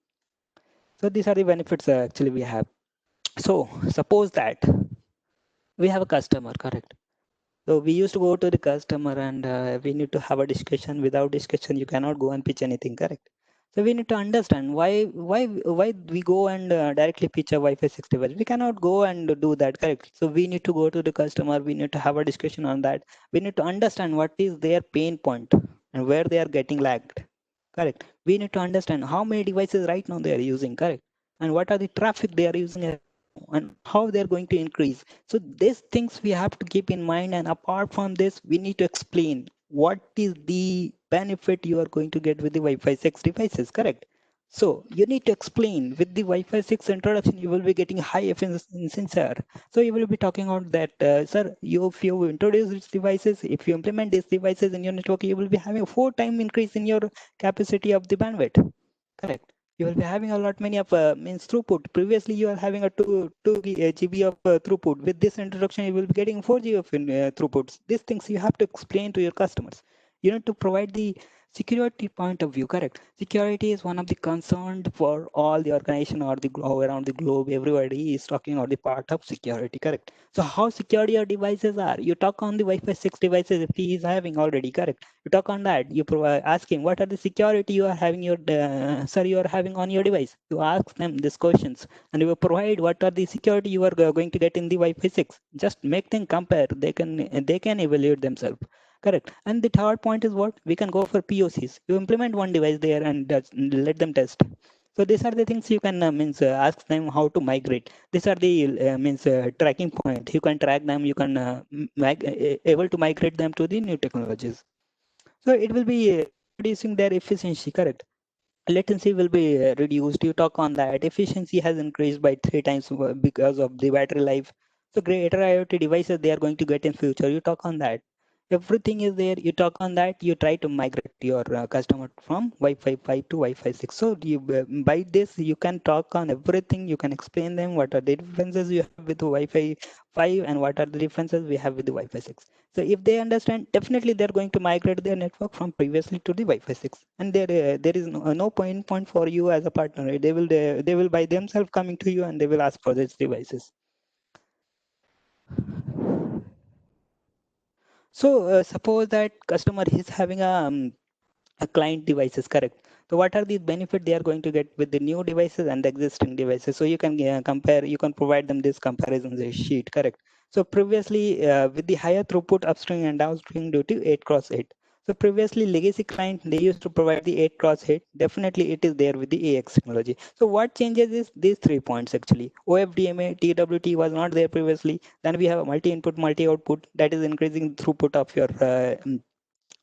So these are the benefits actually we have. So suppose that we have a customer, correct? So we used to go to the customer and we need to have a discussion. Without discussion, you cannot go and pitch anything, correct? So we need to understand why we go and directly pitch a Wi-Fi 6 device. We cannot go and do that, correct? So we need to go to the customer. We need to have a discussion on that. We need to understand what is their pain point and where they are getting lagged, correct? We need to understand how many devices right now they are using, correct? And what are the traffic they are using right now and how they are going to increase. So these things we have to keep in mind, and apart from this, we need to explain what is the benefit you are going to get with the Wi-Fi 6 devices, correct? So you need to explain with the Wi-Fi 6 introduction, you will be getting high efficiency sensor. So you will be talking about that, sir, if you introduce these devices, if you implement these devices in your network, you will be having a 4 time increase in your capacity of the bandwidth. Correct. You will be having a lot many of means throughput. Previously, you are having a 2 GB of throughput. With this introduction, you will be getting 4 GB of throughputs. These things you have to explain to your customers. You need to provide the security point of view. Correct. Security is one of the concerned for all the organization or the around the globe. Everybody is talking about the part of security. Correct. So how secure your devices are? You talk on the Wi-Fi 6 devices if he is having already. Correct. You talk on that. You provide, ask him what are the security you are having your sir you are having on your device. You ask them these questions and you will provide what are the security you are going to get in the Wi-Fi 6. Just make them compare. They can evaluate themselves. Correct. And the third point is what we can go for POCs. You implement one device there and let them test. So these are the things you can means ask them how to migrate. These are the means tracking point. You can track them. You can able to migrate them to the new technologies. So it will be reducing their efficiency, correct? Latency will be reduced. You talk on that. Efficiency has increased by 3 times because of the battery life. So greater IoT devices they are going to get in future. You talk on that. Everything is there. You talk on that. You try to migrate your customer from Wi-Fi 5 to Wi-Fi 6. So you, by this you can talk on everything. You can explain them what are the differences you have with the Wi-Fi 5 and what are the differences we have with the Wi-Fi 6. So if they understand, definitely they're going to migrate their network from previously to the Wi-Fi 6, and there is no point for you as a partner. They will by themselves coming to you and they will ask for these devices. So suppose that customer is having a client devices, correct? So what are the benefit they are going to get with the new devices and the existing devices? So you can compare, you can provide them this comparison sheet, correct? So previously with the higher throughput upstream and downstream due to 8 cross 8. So previously legacy client they used to provide the 8 cross 8. Definitely it is there with the AX technology. So what changes is these 3 points actually. OFDMA TWT was not there previously. Then we have a multi input multi output that is increasing throughput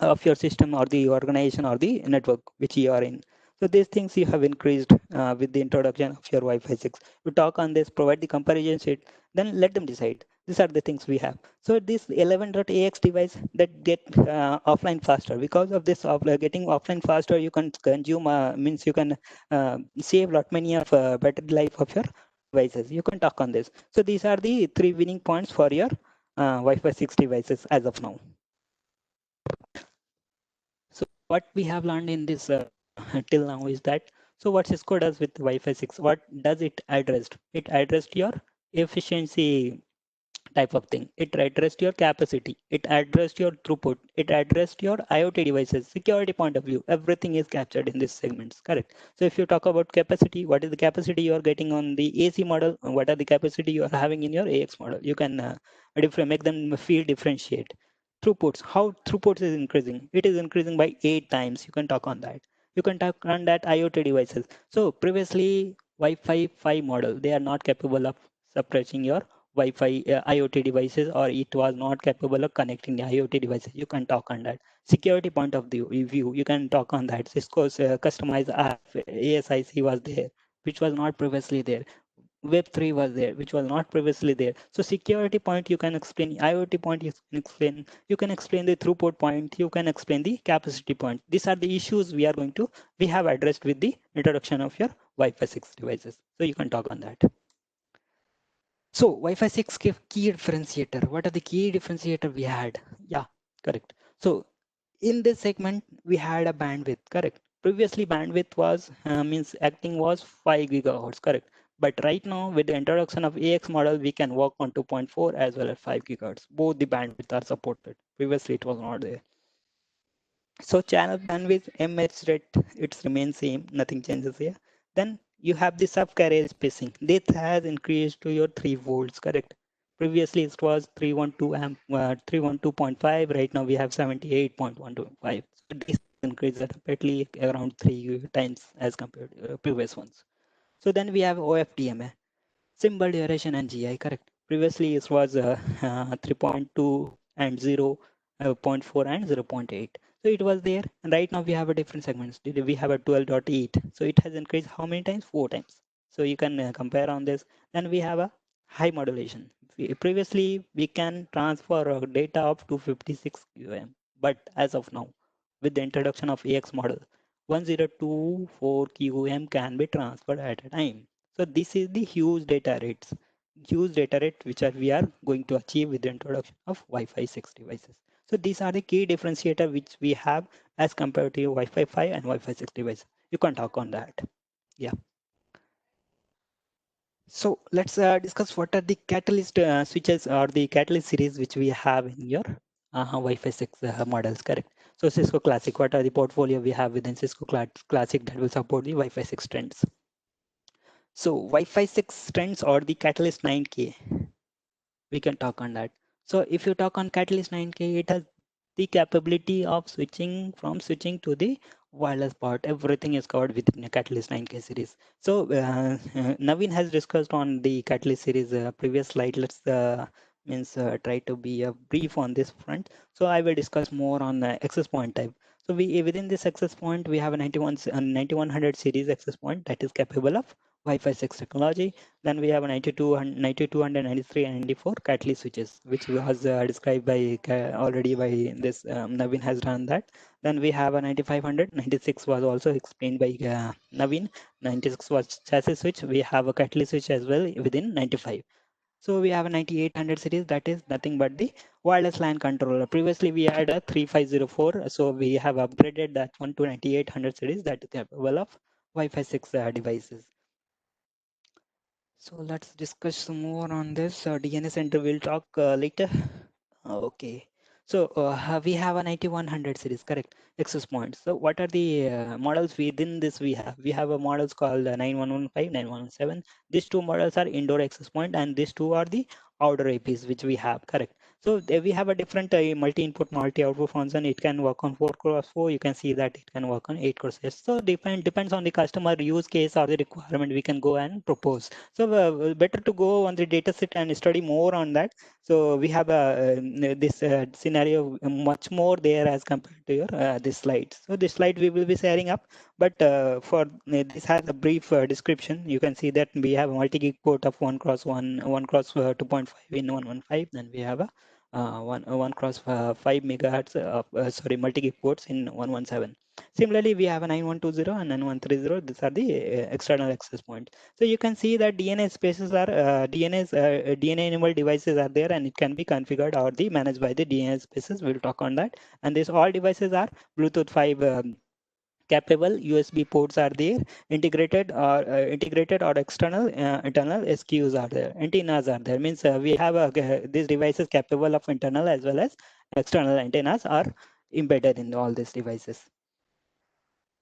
of your system or the organization or the network which you are in. So these things you have increased with the introduction of your Wi-Fi 6. You talk on this, provide the comparison sheet, then let them decide. These are the things we have. So this 11.ax device that get offline faster. Because of this getting offline faster, you can consume means you can save lot many of battery life of your devices. You can talk on this. So these are the 3 winning points for your Wi-Fi 6 devices as of now. So what we have learned in this till now is that, so what Cisco does with Wi-Fi 6, what does it address? It addressed your efficiency type of thing. It addressed your capacity. It addressed your throughput. It addressed your IoT devices, security point of view. Everything is captured in these segments, correct? So if you talk about capacity, what is the capacity you are getting on the AC model? What are the capacity you are having in your AX model? You can make them feel differentiate. Throughputs, how throughputs is increasing? It is increasing by 8 times. You can talk on that. You can talk on that IoT devices. So previously Wi-Fi 5 model, they are not capable of suppressing your Wi-Fi IoT devices, or it was not capable of connecting the IoT devices. You can talk on that. Security point of view, you can talk on that. Cisco's customized RF ASIC was there, which was not previously there. Web3 was there, which was not previously there. So security point you can explain, IoT point you can explain the throughput point, you can explain the capacity point. These are the issues we have addressed with the introduction of your Wi-Fi 6 devices. So you can talk on that. So Wi-Fi 6 key differentiator. What are the key differentiator we had? Yeah, correct. So in this segment, we had a bandwidth, correct? Previously, bandwidth was means acting was 5 gigahertz, correct? But right now, with the introduction of AX model, we can work on 2.4 as well as 5 gigahertz. Both the bandwidth are supported. Previously, it was not there. So channel bandwidth, MH rate, it remains same, nothing changes here. Then you have the sub-carrier spacing. This has increased to your 3 volts, correct? Previously it was 312 amp, 312.5. Right now we have 78.125. So this has increased rapidly around 3 times as compared to previous ones. So then we have OFDMA. Symbol duration and GI, correct. Previously, it was 3.2 and 0, zero point 0.4 and 0.8. So it was there. And right now we have a different segments. We have a 12.8. So it has increased how many times? 4 times. So you can compare on this. Then we have a high modulation. Previously, we can transfer data up to 56 QM. But as of now, with the introduction of AX model, 1024 QM can be transferred at a time. So this is the huge data rate which we are going to achieve with the introduction of Wi-Fi 6 devices. So these are the key differentiator which we have as compared to Wi-Fi 5 and Wi-Fi 6 device. You can talk on that. Yeah. So let's discuss what are the catalyst switches or the catalyst series which we have in your Wi-Fi 6 models, correct? So Cisco Classic, what are the portfolio we have within Cisco Classic that will support the Wi-Fi 6 trends? So Wi-Fi 6 trends or the Catalyst 9K, we can talk on that. So if you talk on Catalyst 9K, it has the capability of switching to the wireless part. Everything is covered within a Catalyst 9K series. So Naveen has discussed on the Catalyst series previous slide. Let's try to be brief on this front. So I will discuss more on access point type. So we within this access point we have a 9100 series access point that is capable of Wi-Fi 6 technology. Then we have a 9200, 93, and 94 catalyst switches, which was described by already by this Naveen has done that. Then we have a 9500, 96 was also explained by Naveen. 96 was chassis switch. We have a catalyst switch as well within 95. So we have a 9800 series that is nothing but the wireless LAN controller. Previously we had a 3504, so we have upgraded that one to 9800 series that is capable of Wi-Fi 6 devices. So let's discuss some more on this. DNS Center we'll talk later. Okay. So we have a 9100 series, correct? Access points. So what are the models within this we have? We have a models called 9115, 9117. These two models are indoor access point and these two are the outdoor APs which we have, correct? So we have a different multi-input, multi-output function. It can work on 4x4. You can see that it can work on 8x. So depends on the customer use case or the requirement we can go and propose. So better to go on the data set and study more on that. So we have this scenario much more there as compared to your this slide. So this slide we will be sharing up, but for this has a brief description. You can see that we have a multi-gig port of 1x1, 1x 2.5 in 115. Then we have a 1 cross 5 megahertz of sorry multi-gig ports in 117. Similarly, we have a 9120 and 9130. These are the external access points. So you can see that DNS spaces are DNA enabled devices are there, and it can be configured or the managed by the DNS spaces. We'll talk on that. And these all devices are Bluetooth 5 capable. USB ports are there. Integrated or internal SKUs are there. Antennas are there. Means we have these devices capable of internal as well as external antennas are embedded in all these devices.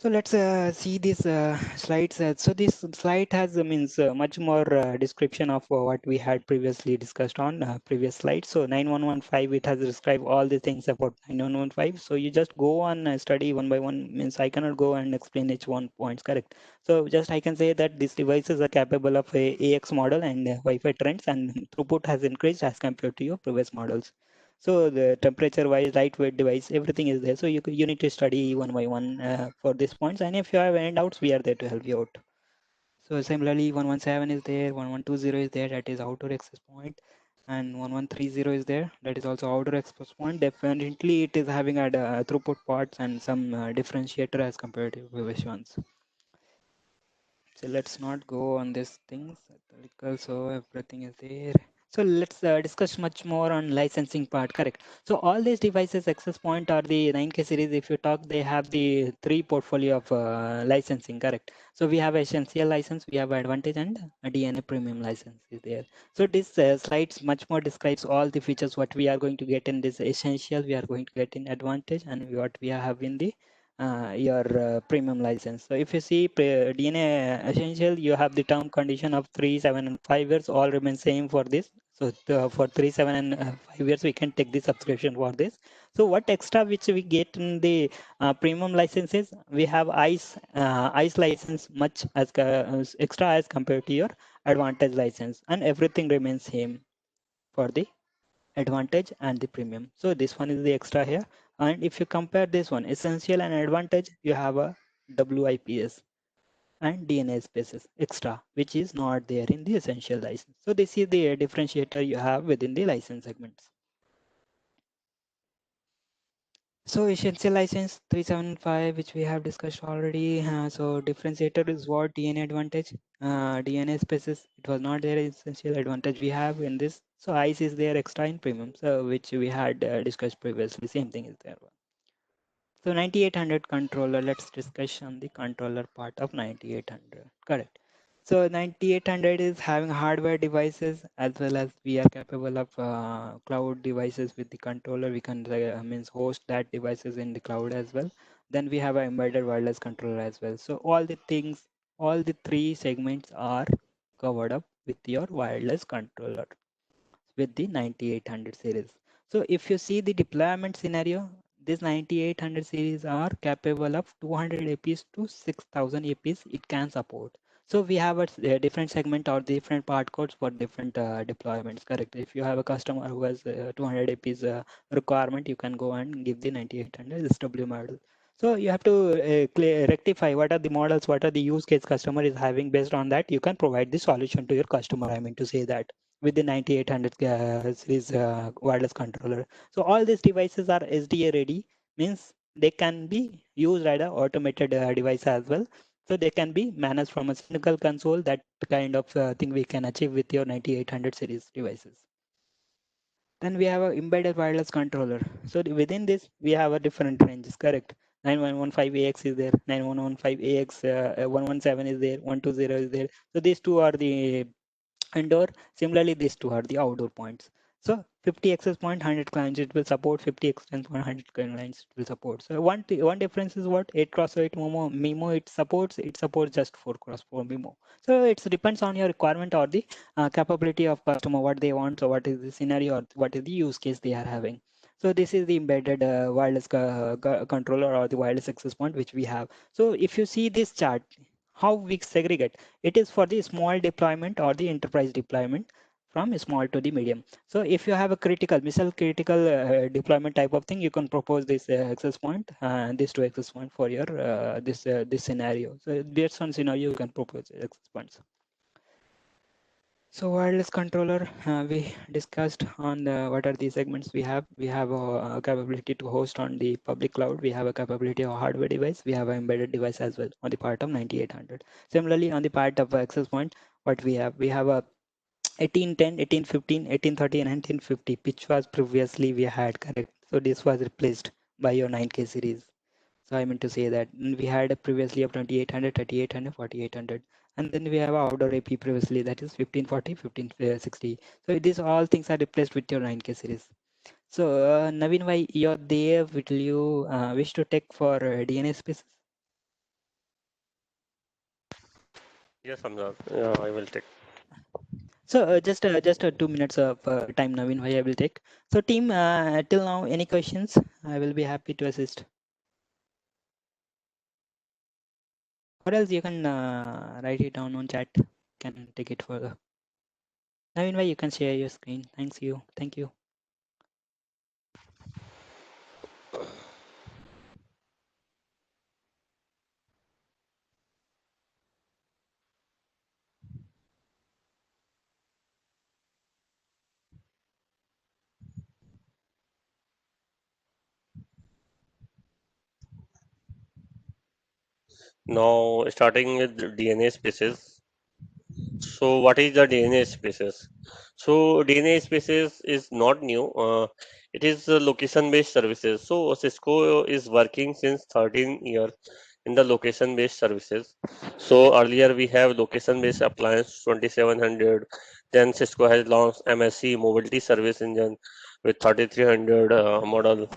So let's see these slides. So this slide has much more description of what we had previously discussed on previous slides. So 9115, it has described all the things about 9115. So you just go on study one by one. Means I cannot go and explain each one points, correct? So just I can say that these devices are capable of a AX model and Wi-Fi trends, and throughput has increased as compared to your previous models. So the temperature wise, lightweight device, everything is there. So you need to study one by one for these points. And if you have any doubts, we are there to help you out. So similarly, 117 is there, 1120 is there, that is outdoor access point, and 1130 is there, that is also outdoor access point. Definitely, it is having a throughput parts and some differentiator as compared to previous ones. So let's not go on these things. So everything is there. So let's discuss much more on licensing part, correct? So all these devices, access point or the 9K series, if you talk, they have the three portfolio of licensing, correct? So we have essential license, we have advantage, and a DNA premium license is there. So this slides much more describes all the features what we are going to get in this essential, we are going to get in advantage, and what we have in the your premium license. So if you see DNA essential, you have the term condition of 3, 7, and 5 years all remain same for this. So for 3, 7, and 5 years, we can take the subscription for this. So what extra which we get in the premium licenses? We have ICE license much as extra as compared to your advantage license, and everything remains same for the advantage and the premium. So this one is the extra here. And if you compare this one, essential and advantage, you have a WIPS and DNA spaces extra, which is not there in the essential license. So this is the differentiator you have within the license segments. So essential license 375, which we have discussed already. So differentiator is what DNA advantage, DNA spaces. It was not there in essential advantage we have in this. So ICE is there extra in premium, so which we had discussed previously. Same thing is there. So 9800 controller, let's discuss on the controller part of 9800. Correct. So 9800 is having hardware devices as well as we are capable of cloud devices with the controller. We can means host that devices in the cloud as well. Then we have an embedded wireless controller as well. So all the things, all the three segments are covered up with your wireless controller with the 9800 series. So if you see the deployment scenario, this 9800 series are capable of 200 APs to 6000 APs it can support. So we have a different segment or different part codes for different deployments, correct? If you have a customer who has 200 APs requirement, you can go and give the 9800 SW model. So you have to rectify what are the models, what are the use case customer is having. Based on that, you can provide the solution to your customer. I mean to say that with the 9800 series wireless controller. So all these devices are SDA ready, means they can be used as an automated device as well. So they can be managed from a single console. That kind of thing we can achieve with your 9800 series devices. Then we have a embedded wireless controller. So within this, we have a different ranges, correct? 9115AX is there, 9115AX, 117 is there, 120 is there. So these two are the indoor. Similarly, these two are the outdoor points. So 50 access point, 100 clients it will support, 50 extents point, 100 clients it will support. So one difference is what 8 cross 8 MIMO it supports just 4 cross 4 MIMO. So it depends on your requirement or the capability of customer, what they want, or what is the scenario or what is the use case they are having. So this is the embedded wireless controller or the wireless access point which we have. So if you see this chart, how we segregate, it is for the small deployment or the enterprise deployment from small to the medium. So if you have a critical, missile critical deployment type of thing, you can propose this access point and this two access point for your this scenario. So based on scenario, you can propose access points. So wireless controller, we discussed on what are the segments we have. We have a capability to host on the public cloud. We have a capability of hardware device. We have an embedded device as well on the part of 9800. Similarly, on the part of access point, what we have a 1810, 1815, 1830, and 1950, which was previously we had, correct? So this was replaced by your 9K series. So I meant to say that we had a previously of 2800, 3800, 4800, and then we have outdoor AP previously, that is 1540, 1560. So these all things are replaced with your 9K series. So Naveen, why you're there? Will you wish to take for DNA spaces? Yes, Hamza. Yeah, I will take. So just 2 minutes of time, Naveen, why I will take. So team, till now, any questions? I will be happy to assist. Or else you can write it down on chat. Can take it further. Naveen, why you can share your screen. Thanks you. Thank you. Now, starting with DNA spaces. So, what is the DNA spaces? So, DNA spaces is not new. It is location-based services. So, Cisco is working since 13 years in the location-based services. So, earlier we have location-based appliance 2700. Then Cisco has launched MSC Mobility Service Engine with 3300 model.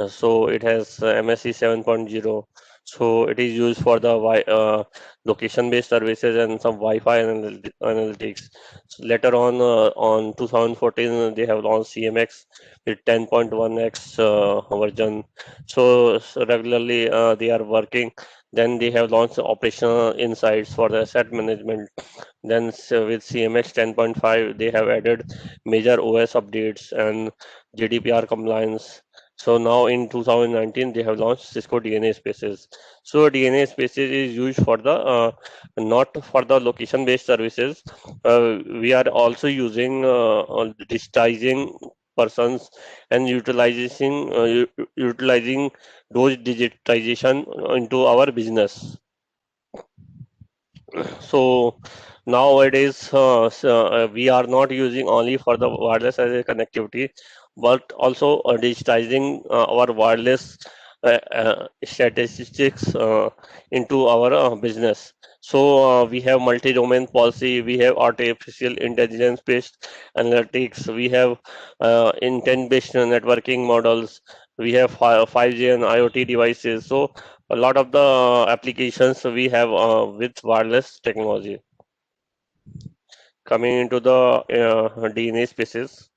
So, it has MSC 7.0. So, it is used for the location-based services and some Wi-Fi analytics. So later on 2014, they have launched CMX with 10.1x version. So regularly they are working. Then they have launched operational insights for the asset management. Then with CMX 10.5, they have added major OS updates and GDPR compliance. So now in 2019, they have launched Cisco DNA Spaces. So DNA Spaces is used for the not for the location-based services. We are also using digitizing persons and utilizing those digitization into our business. So nowadays, we are not using only for the wireless as a connectivity, but also digitizing our wireless statistics into our business. So we have multi-domain policy, we have artificial intelligence-based analytics, we have intent-based networking models, we have 5G and IoT devices. So a lot of the applications we have with wireless technology coming into the DNA spaces.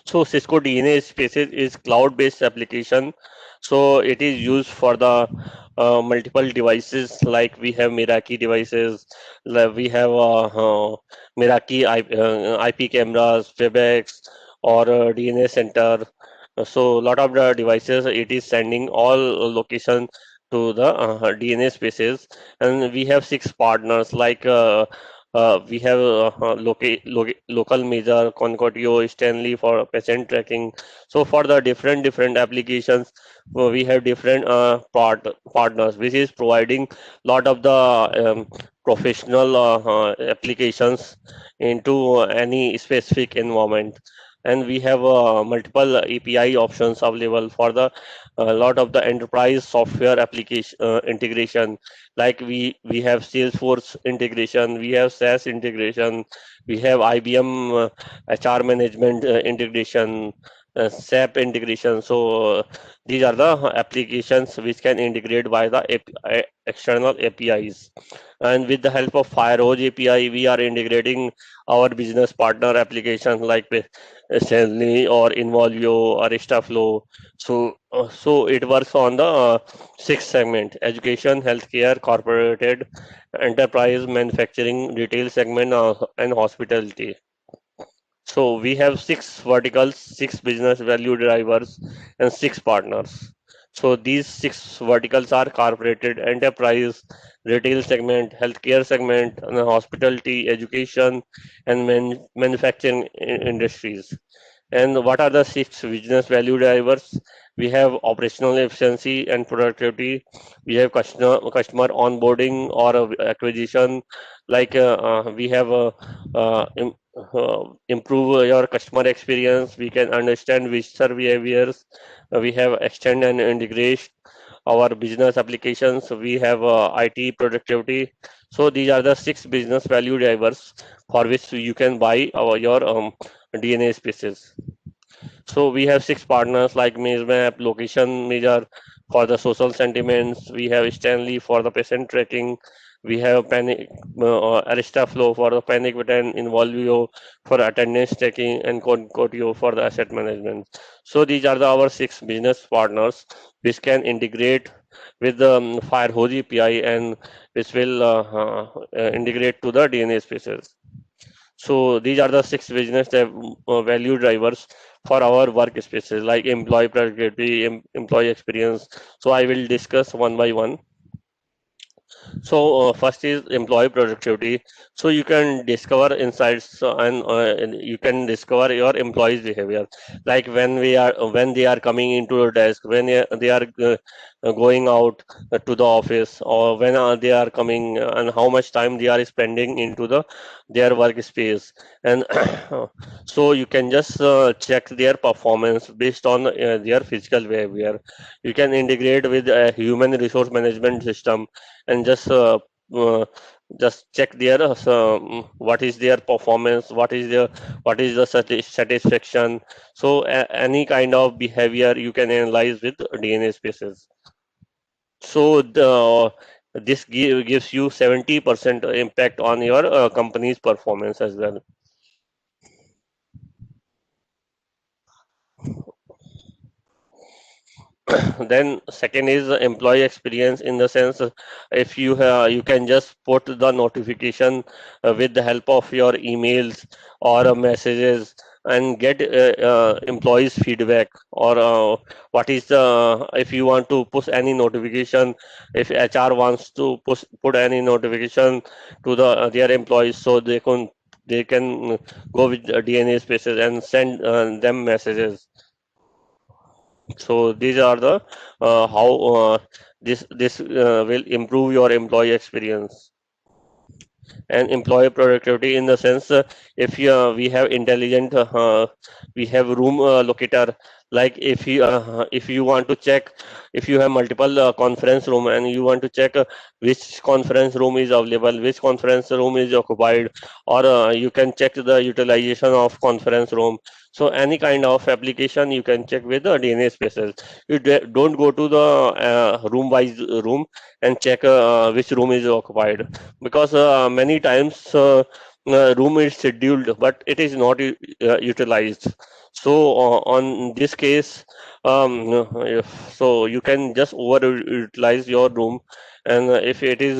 So Cisco DNA Spaces is cloud-based application. So it is used for the multiple devices like we have Meraki devices, like we have Meraki IP cameras, WebEx, or DNA center. So a lot of the devices it is sending all location to the DNA spaces, and we have six partners like. We have local major, Concordio, Stanley for patient tracking. So for the different applications, we have different partners, which is providing lot of the professional applications into any specific environment. And we have multiple API options available for the lot of the enterprise software application integration, like we have Salesforce integration, we have SaaS integration, we have IBM HR management integration, SAP integration. So these are the applications which can integrate by the external APIs. And with the help of Firehose API, we are integrating our business partner applications like with Stanley or Involvio or Instaflow. So it works on the sixth segment: education, healthcare, corporate, enterprise, manufacturing, retail segment, and hospitality. So we have six verticals, six business value drivers, and six partners. So these six verticals are corporate, enterprise, retail segment, healthcare segment, and hospitality, education, and manufacturing industries. And what are the six business value drivers? We have operational efficiency and productivity. We have customer onboarding or acquisition. Like we have improve your customer experience. We can understand visitor behaviors. We have extend and integrate our business applications. We have IT productivity. So these are the six business value drivers for which you can buy your DNA spaces. So we have six partners like Maze Map, Location Measure for the social sentiments. We have Stanley for the patient tracking. We have Panic Arista Flow for the panic button, Involvio for attendance tracking, and Concotio for the asset management. So these are our six business partners which can integrate with the Firehose API and which will integrate to the DNA spaces. So these are the six business value drivers for our workspaces, like employee productivity, employee experience. So I will discuss one by one. So first is employee productivity. So you can discover insights and you can discover your employees' behavior. Like when they are coming into a desk, when they are going out to the office, or when they are coming, and how much time they are spending into their workspace. And so you can just check their performance based on their physical behavior. You can integrate with a human resource management system and uh, just check their what is their performance, what is the satisfaction. So any kind of behavior you can analyze with DNA spaces. So this gives you 70% impact on your company's performance as well. Then second is employee experience, in the sense, if you can just put the notification with the help of your emails or messages, and get employees feedback, or what is the, if you want to push any notification, if HR wants to put any notification to their employees, so they can go with DNA spaces and send them messages. So these are the how this will improve your employee experience and employee productivity, in the sense, if we have intelligent we have room locator. Like if you want to check, if you have multiple conference room and you want to check which conference room is available, which conference room is occupied, or you can check the utilization of conference room. So any kind of application you can check with the DNA spaces. You don't go to the room wise room and check which room is occupied, because many times room is scheduled but it is not utilized. So on this case, so you can just over utilize your room. And if it is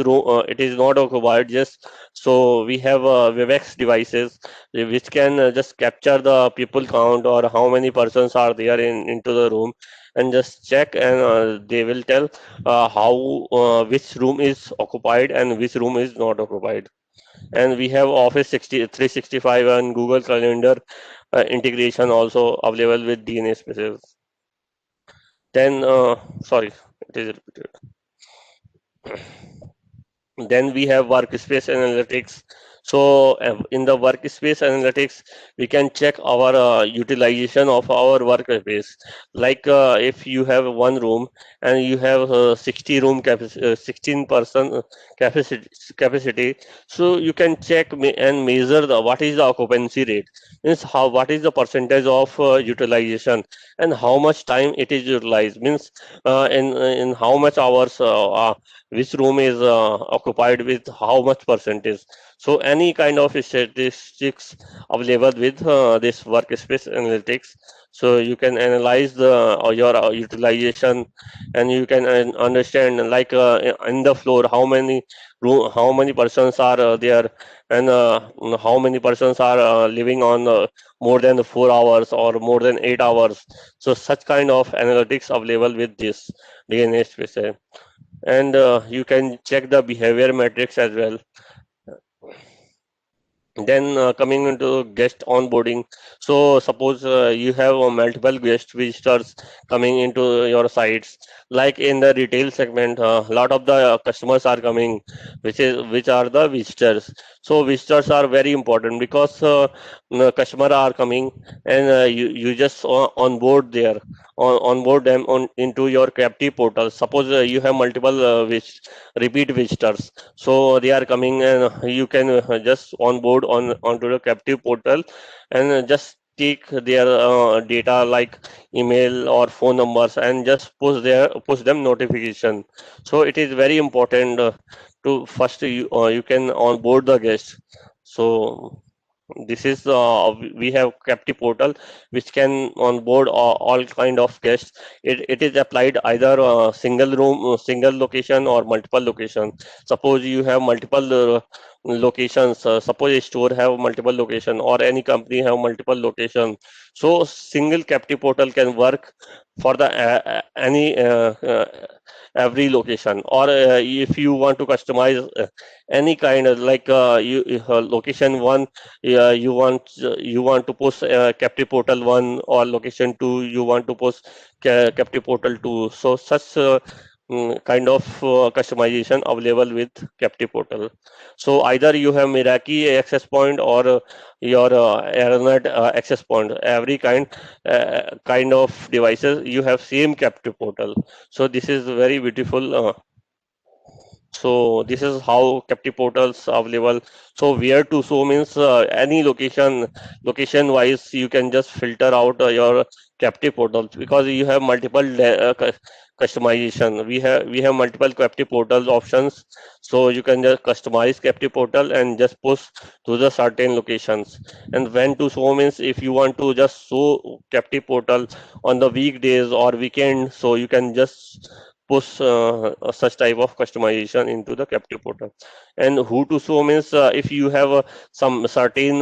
not occupied, just so we have Webex devices which can just capture the people count, or how many persons are there in into the room, and just check, and they will tell how which room is occupied and which room is not occupied. And we have Office 365 and Google Calendar integration also available with DNA spaces. Then, sorry, it is repeated. Then we have workspace analytics. So in the workspace analytics, we can check our utilization of our workspace. Like if you have one room and you have 60 room capacity, 16 person capacity, capacity, so you can check and measure the what is the occupancy rate, means how what is the percentage of utilization, and how much time it is utilized, means in how much hours which room is occupied with how much percentage. So any kind of statistics available with this workspace analytics. So you can analyze your utilization, and you can understand, like in the floor, how many persons are there, and how many persons are living on more than 4 hours or more than 8 hours. So such kind of analytics available with this DNA space. And you can check the behavior metrics as well. Then coming into guest onboarding. So suppose you have multiple guest visitors coming into your sites. Like in the retail segment, a lot of the customers are coming, which are the visitors. So visitors are very important, because customer are coming, and you just onboard there, onboard them on into your captive portal. Suppose you have multiple repeat visitors, so they are coming, and you can just onboard onto the captive portal, and just take their data, like email or phone numbers, and just push them notification. So it is very important to first you can onboard the guest. So this is we have captive portal which can onboard all kind of guests. It is applied either single room, single location, or multiple location. Suppose you have multiple locations, suppose a store have multiple location, or any company have multiple location. So single captive portal can work for the any every location. Or if you want to customize any kind of, like location one, yeah, you want to post captive portal 1, or location 2 you want to post captive portal 2. So such kind of customization available with captive portal. So either you have Meraki access point or your Aeronet access point. Every kind of devices you have same captive portal. So this is very beautiful. So this is how captive portals available. So where to show means any location wise you can just filter out your captive portals because you have multiple customization. We have multiple captive portals options. So you can just customize captive portal and just push to the certain locations. And when to show means if you want to just show captive portal on the weekdays or weekend, so you can just push such type of customization into the captive portal. And who to show means if you have some certain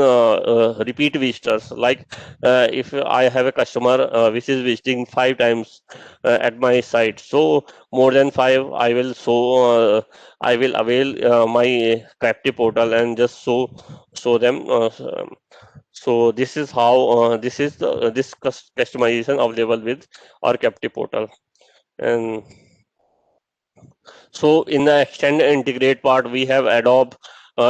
repeat visitors, like if I have a customer which is visiting 5 times at my site, so more than five I will avail my captive portal and just show them. So this is how this customization available with our captive portal. And so in the extend and integrate part, we have Adobe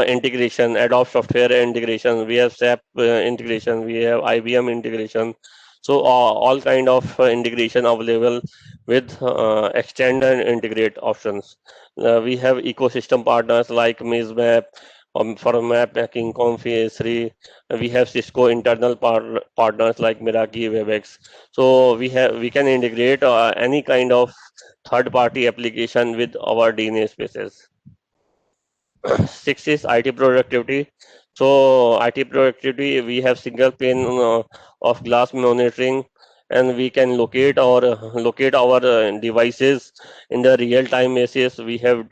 integration, Adobe software integration, we have SAP integration, we have IBM integration. So all kind of integration available with extend and integrate options. We have ecosystem partners like Mizmap for map making, Comfy, S3. We have Cisco internal partners like Meraki, WebEx. So we can integrate any kind of third party application with our DNA spaces. Six is IT productivity. So IT productivity, we have single pane of glass monitoring, and we can locate our devices in the real time basis. We can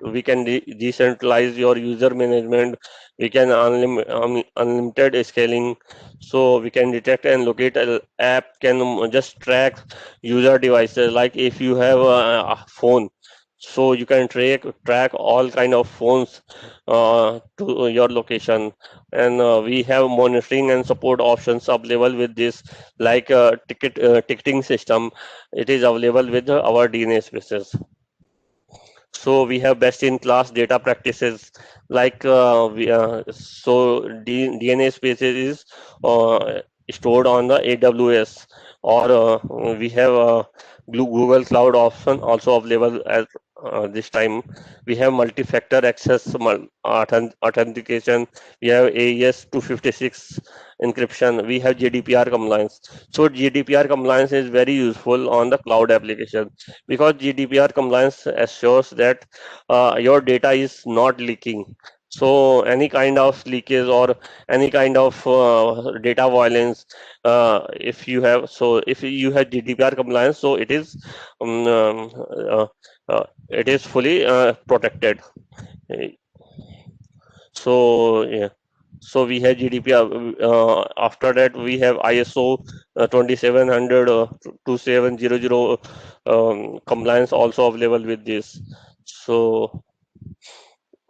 decentralize your user management. We can unlimited scaling. So we can detect and locate an app can just track user devices. Like if you have a phone, so you can track all kind of phones to your location. And we have monitoring and support options available with this, like ticketing system. It is available with our DNA spaces. So we have best in class data practices, like DNA spaces is stored on the AWS, or we have Google Cloud option also available at this time. We have multi-factor access authentication. We have AES 256 encryption. We have GDPR compliance. So GDPR compliance is very useful on the cloud application because GDPR compliance assures that your data is not leaking. So any kind of leakage or any kind of data violence, if you have GDPR compliance, so um, um, uh, it is fully protected. So yeah, so we have GDPR. After that, we have ISO 2700 2700 compliance also available with this. So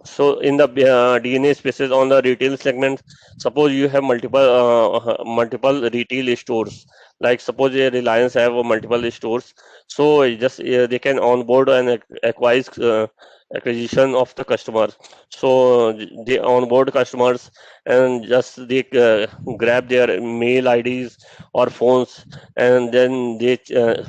so in the DNA spaces on the retail segment, suppose you have multiple retail stores. Like suppose a Reliance have multiple stores, so just they can onboard and acquisition of the customers. So they onboard customers and just they grab their mail IDs or phones, and then they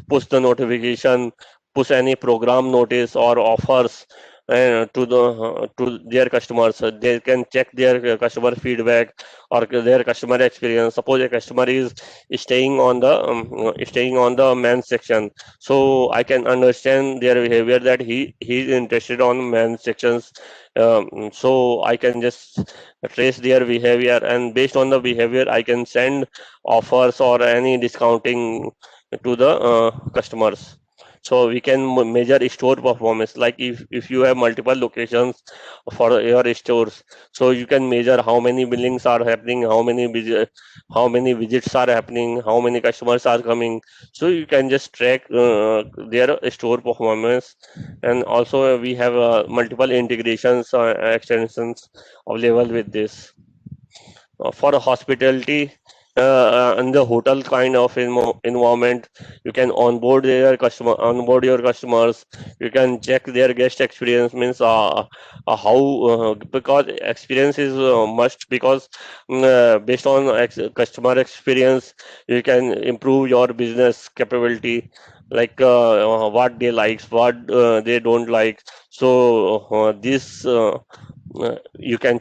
push the notification, push any program notice or offers to their customers. They can check their customer feedback or their customer experience. Suppose a customer is staying on the men's section, so I can understand their behavior that he is interested on men's sections. So I can just trace their behavior, and based on the behavior I can send offers or any discounting to the customers. So we can measure store performance. Like if you have multiple locations for your stores, so you can measure how many billings are happening, how many visits are happening, how many customers are coming. So you can just track their store performance. And also we have multiple integrations extensions available with this. For hospitality, in the hotel kind of environment, you can onboard your customers. You can check their guest experience, means how, because experience is must, because based on customer experience, you can improve your business capability, like what they likes, what they don't like. So this you can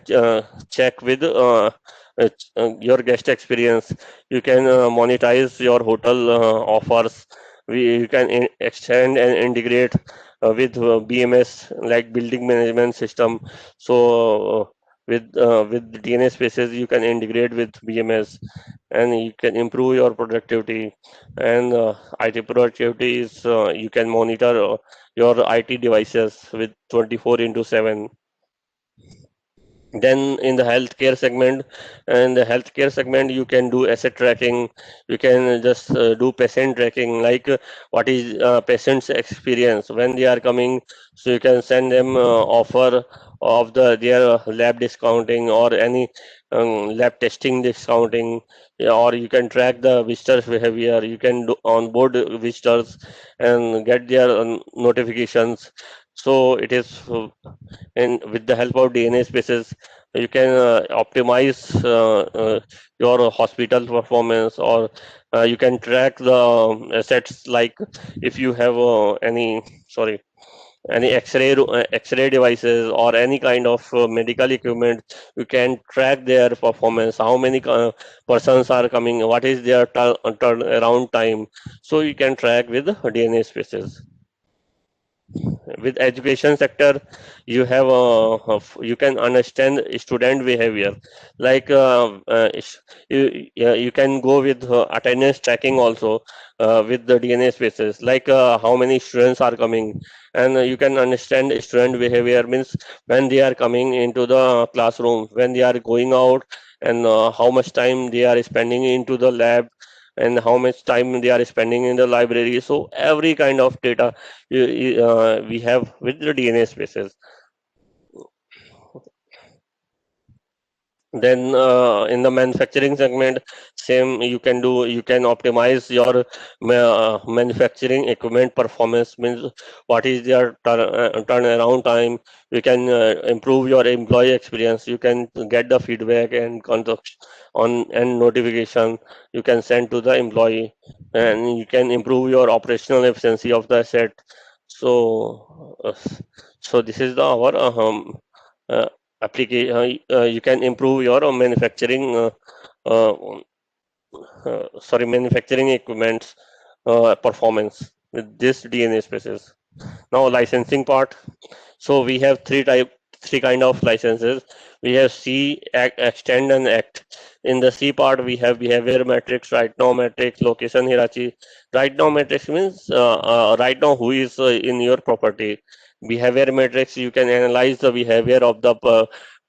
check with your guest experience. You can monetize your hotel offers. You can extend and integrate with BMS, like building management system. So with DNA spaces, you can integrate with BMS, and you can improve your productivity. And IT productivity is, you can monitor your IT devices with 24 into 7. Then in the healthcare segment, and the healthcare segment, you can do asset tracking. You can just do patient tracking, like what is patient's experience when they are coming. So you can send them offer of their lab discounting, or any lab testing discounting. Yeah, or you can track the visitors behavior. You can do onboard visitors and get their notifications. So it is and with the help of DNA spaces, you can optimize your hospital performance, or you can track the assets, like if you have any x-ray devices, or any kind of medical equipment. You can track their performance, how many persons are coming, what is their turnaround time. So you can track with DNA spaces. With education sector, you have you can understand student behavior, like you can go with attendance tracking also, with the DNA spaces, like how many students are coming. And you can understand student behavior, means when they are coming into the classroom, when they are going out, and how much time they are spending into the lab, and how much time they are spending in the library. So every kind of data we have with the DNA spaces. Then in the manufacturing segment, same you can do. You can optimize your manufacturing equipment performance, means what is their turnaround time. You can improve your employee experience. You can get the feedback and context on and notification. You can send to the employee, and you can improve your operational efficiency of the asset. So so this is the our uh, application. You can improve your manufacturing uh, manufacturing equipments performance with this DNA spaces. Now licensing part. So we have three kind of licenses. We have C, act, extend, and act. In the C part, we have behavior matrix, right now matrix, location hierarchy. Right now matrix means right now who is in your property. Behavior matrix, you can analyze the behavior of the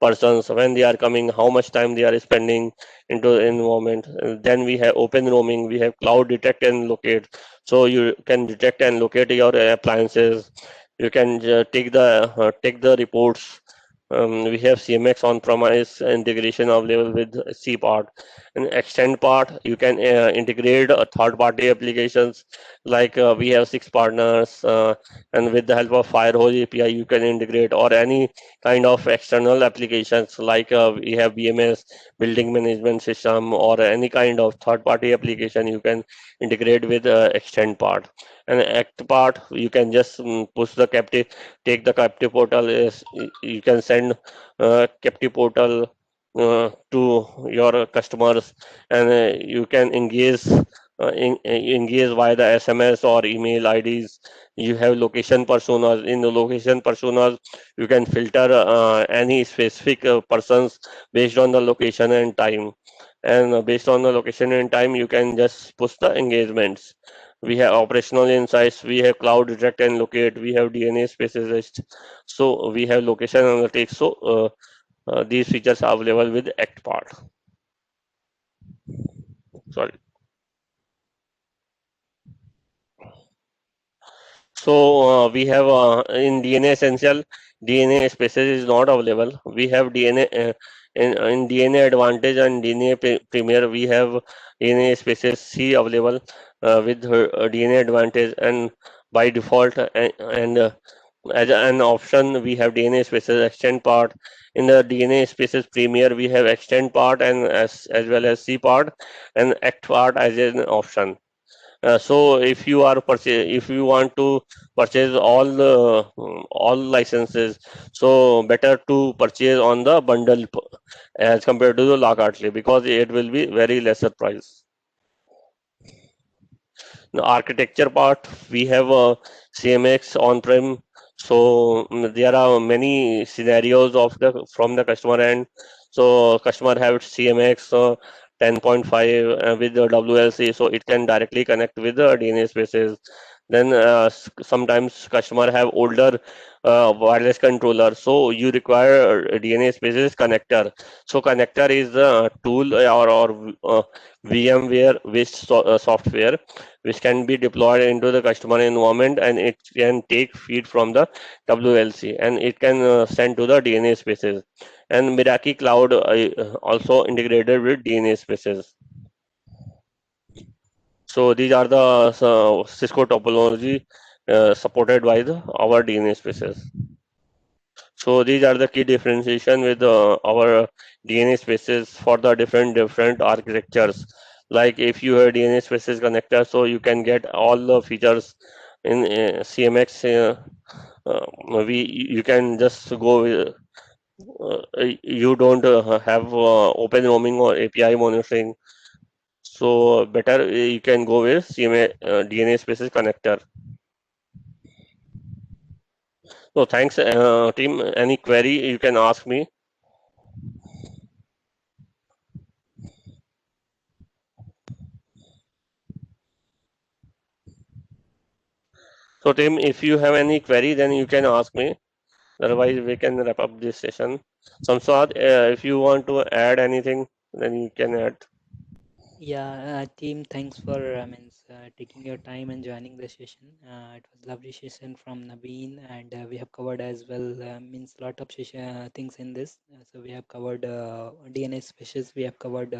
persons when they are coming, how much time they are spending into the environment. Then we have open roaming, we have cloud detect and locate. So you can detect and locate your appliances. You can take the reports. We have CMX on premise integration available with C part. And extend part, you can integrate third party applications, like we have six partners, and with the help of Firehose API, you can integrate, or any kind of external applications, like we have BMS, building management system, or any kind of third party application, you can integrate with extend part. And act part, you can just push the captive, take the captive portal, is you can send captive portal to your customers, and you can engage via the SMS or email IDs. You have location personas. In the location personas, you can filter any specific persons based on the location and time. And based on the location and time, you can just push the engagements. We have operational insights, we have cloud detect and locate, we have DNA specialist. So we have location analytics. So these features are available with act part. Sorry. So we have in DNA essential, DNA spaces is not available. We have DNA. In DNA Advantage and DNA Premier, we have DNA spaces C available with DNA Advantage, and by default, and as an option, we have DNA spaces extend part. In the DNA spaces Premier, we have extend part and as well as C part and act part as an option. So if you want to purchase all licenses, so better to purchase on the bundle as compared to the la carte, because it will be very lesser price. The architecture part, we have CMX on-prem. So there are many scenarios of the from the customer end. So customer have CMX 10.5 with the WLC, so it can directly connect with the DNA spaces. Then sometimes customer have older wireless controller, so you require DNA spaces connector. So connector is a tool or VMware based software which can be deployed into the customer environment, and it can take feed from the WLC, and it can send to the DNA spaces. And Meraki Cloud also integrated with DNA spaces. So these are the Cisco topology supported by our DNA spaces. So these are the key differentiation with our DNA spaces for the different architectures. Like if you have DNA spaces connector, so you can get all the features in CMX. We You can just go with, you don't have open roaming or API monitoring. So better you can go with CMA DNA spaces connector. So thanks, team. Any query you can ask me. So Tim, if you have any query, then you can ask me. Otherwise, we can wrap up this session. Samsad, if you want to add anything, then you can add. Yeah, team, thanks for taking your time and joining the session. It was lovely session from Naveen, and we have covered as well lot of things in this. So we have covered DNS species, we have covered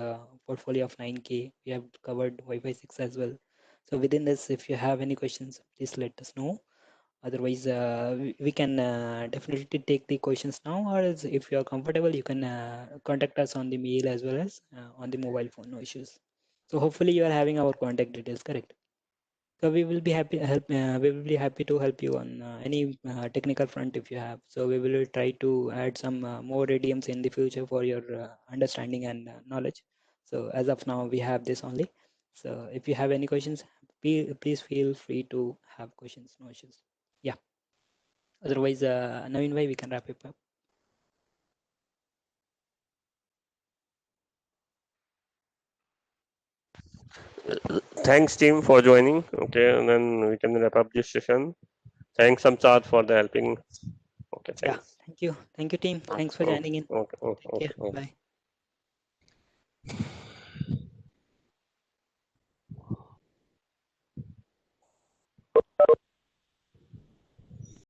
portfolio of 9K, we have covered Wi-Fi 6 as well. So within this, if you have any questions, please let us know. Otherwise, we can definitely take the questions now, or if you are comfortable, you can contact us on the mail as well as on the mobile phone. No issues. So hopefully you are having our contact details, correct? So we will be happy help. We will be happy to help you on any technical front if you have. So we will try to add some more idioms in the future for your understanding and knowledge. So as of now, we have this only. So if you have any questions, please feel free to have questions. No issues. Yeah. Otherwise, Naveen bhai, we can wrap it up. Thanks, team, for joining. Okay, and then we can wrap up this session. Thanks, Samsad, for the helping. Okay, Yeah. thanks. Thank you. Thank you, team. Okay, Thanks for okay, joining in. okay, okay, Take care. okay. Bye.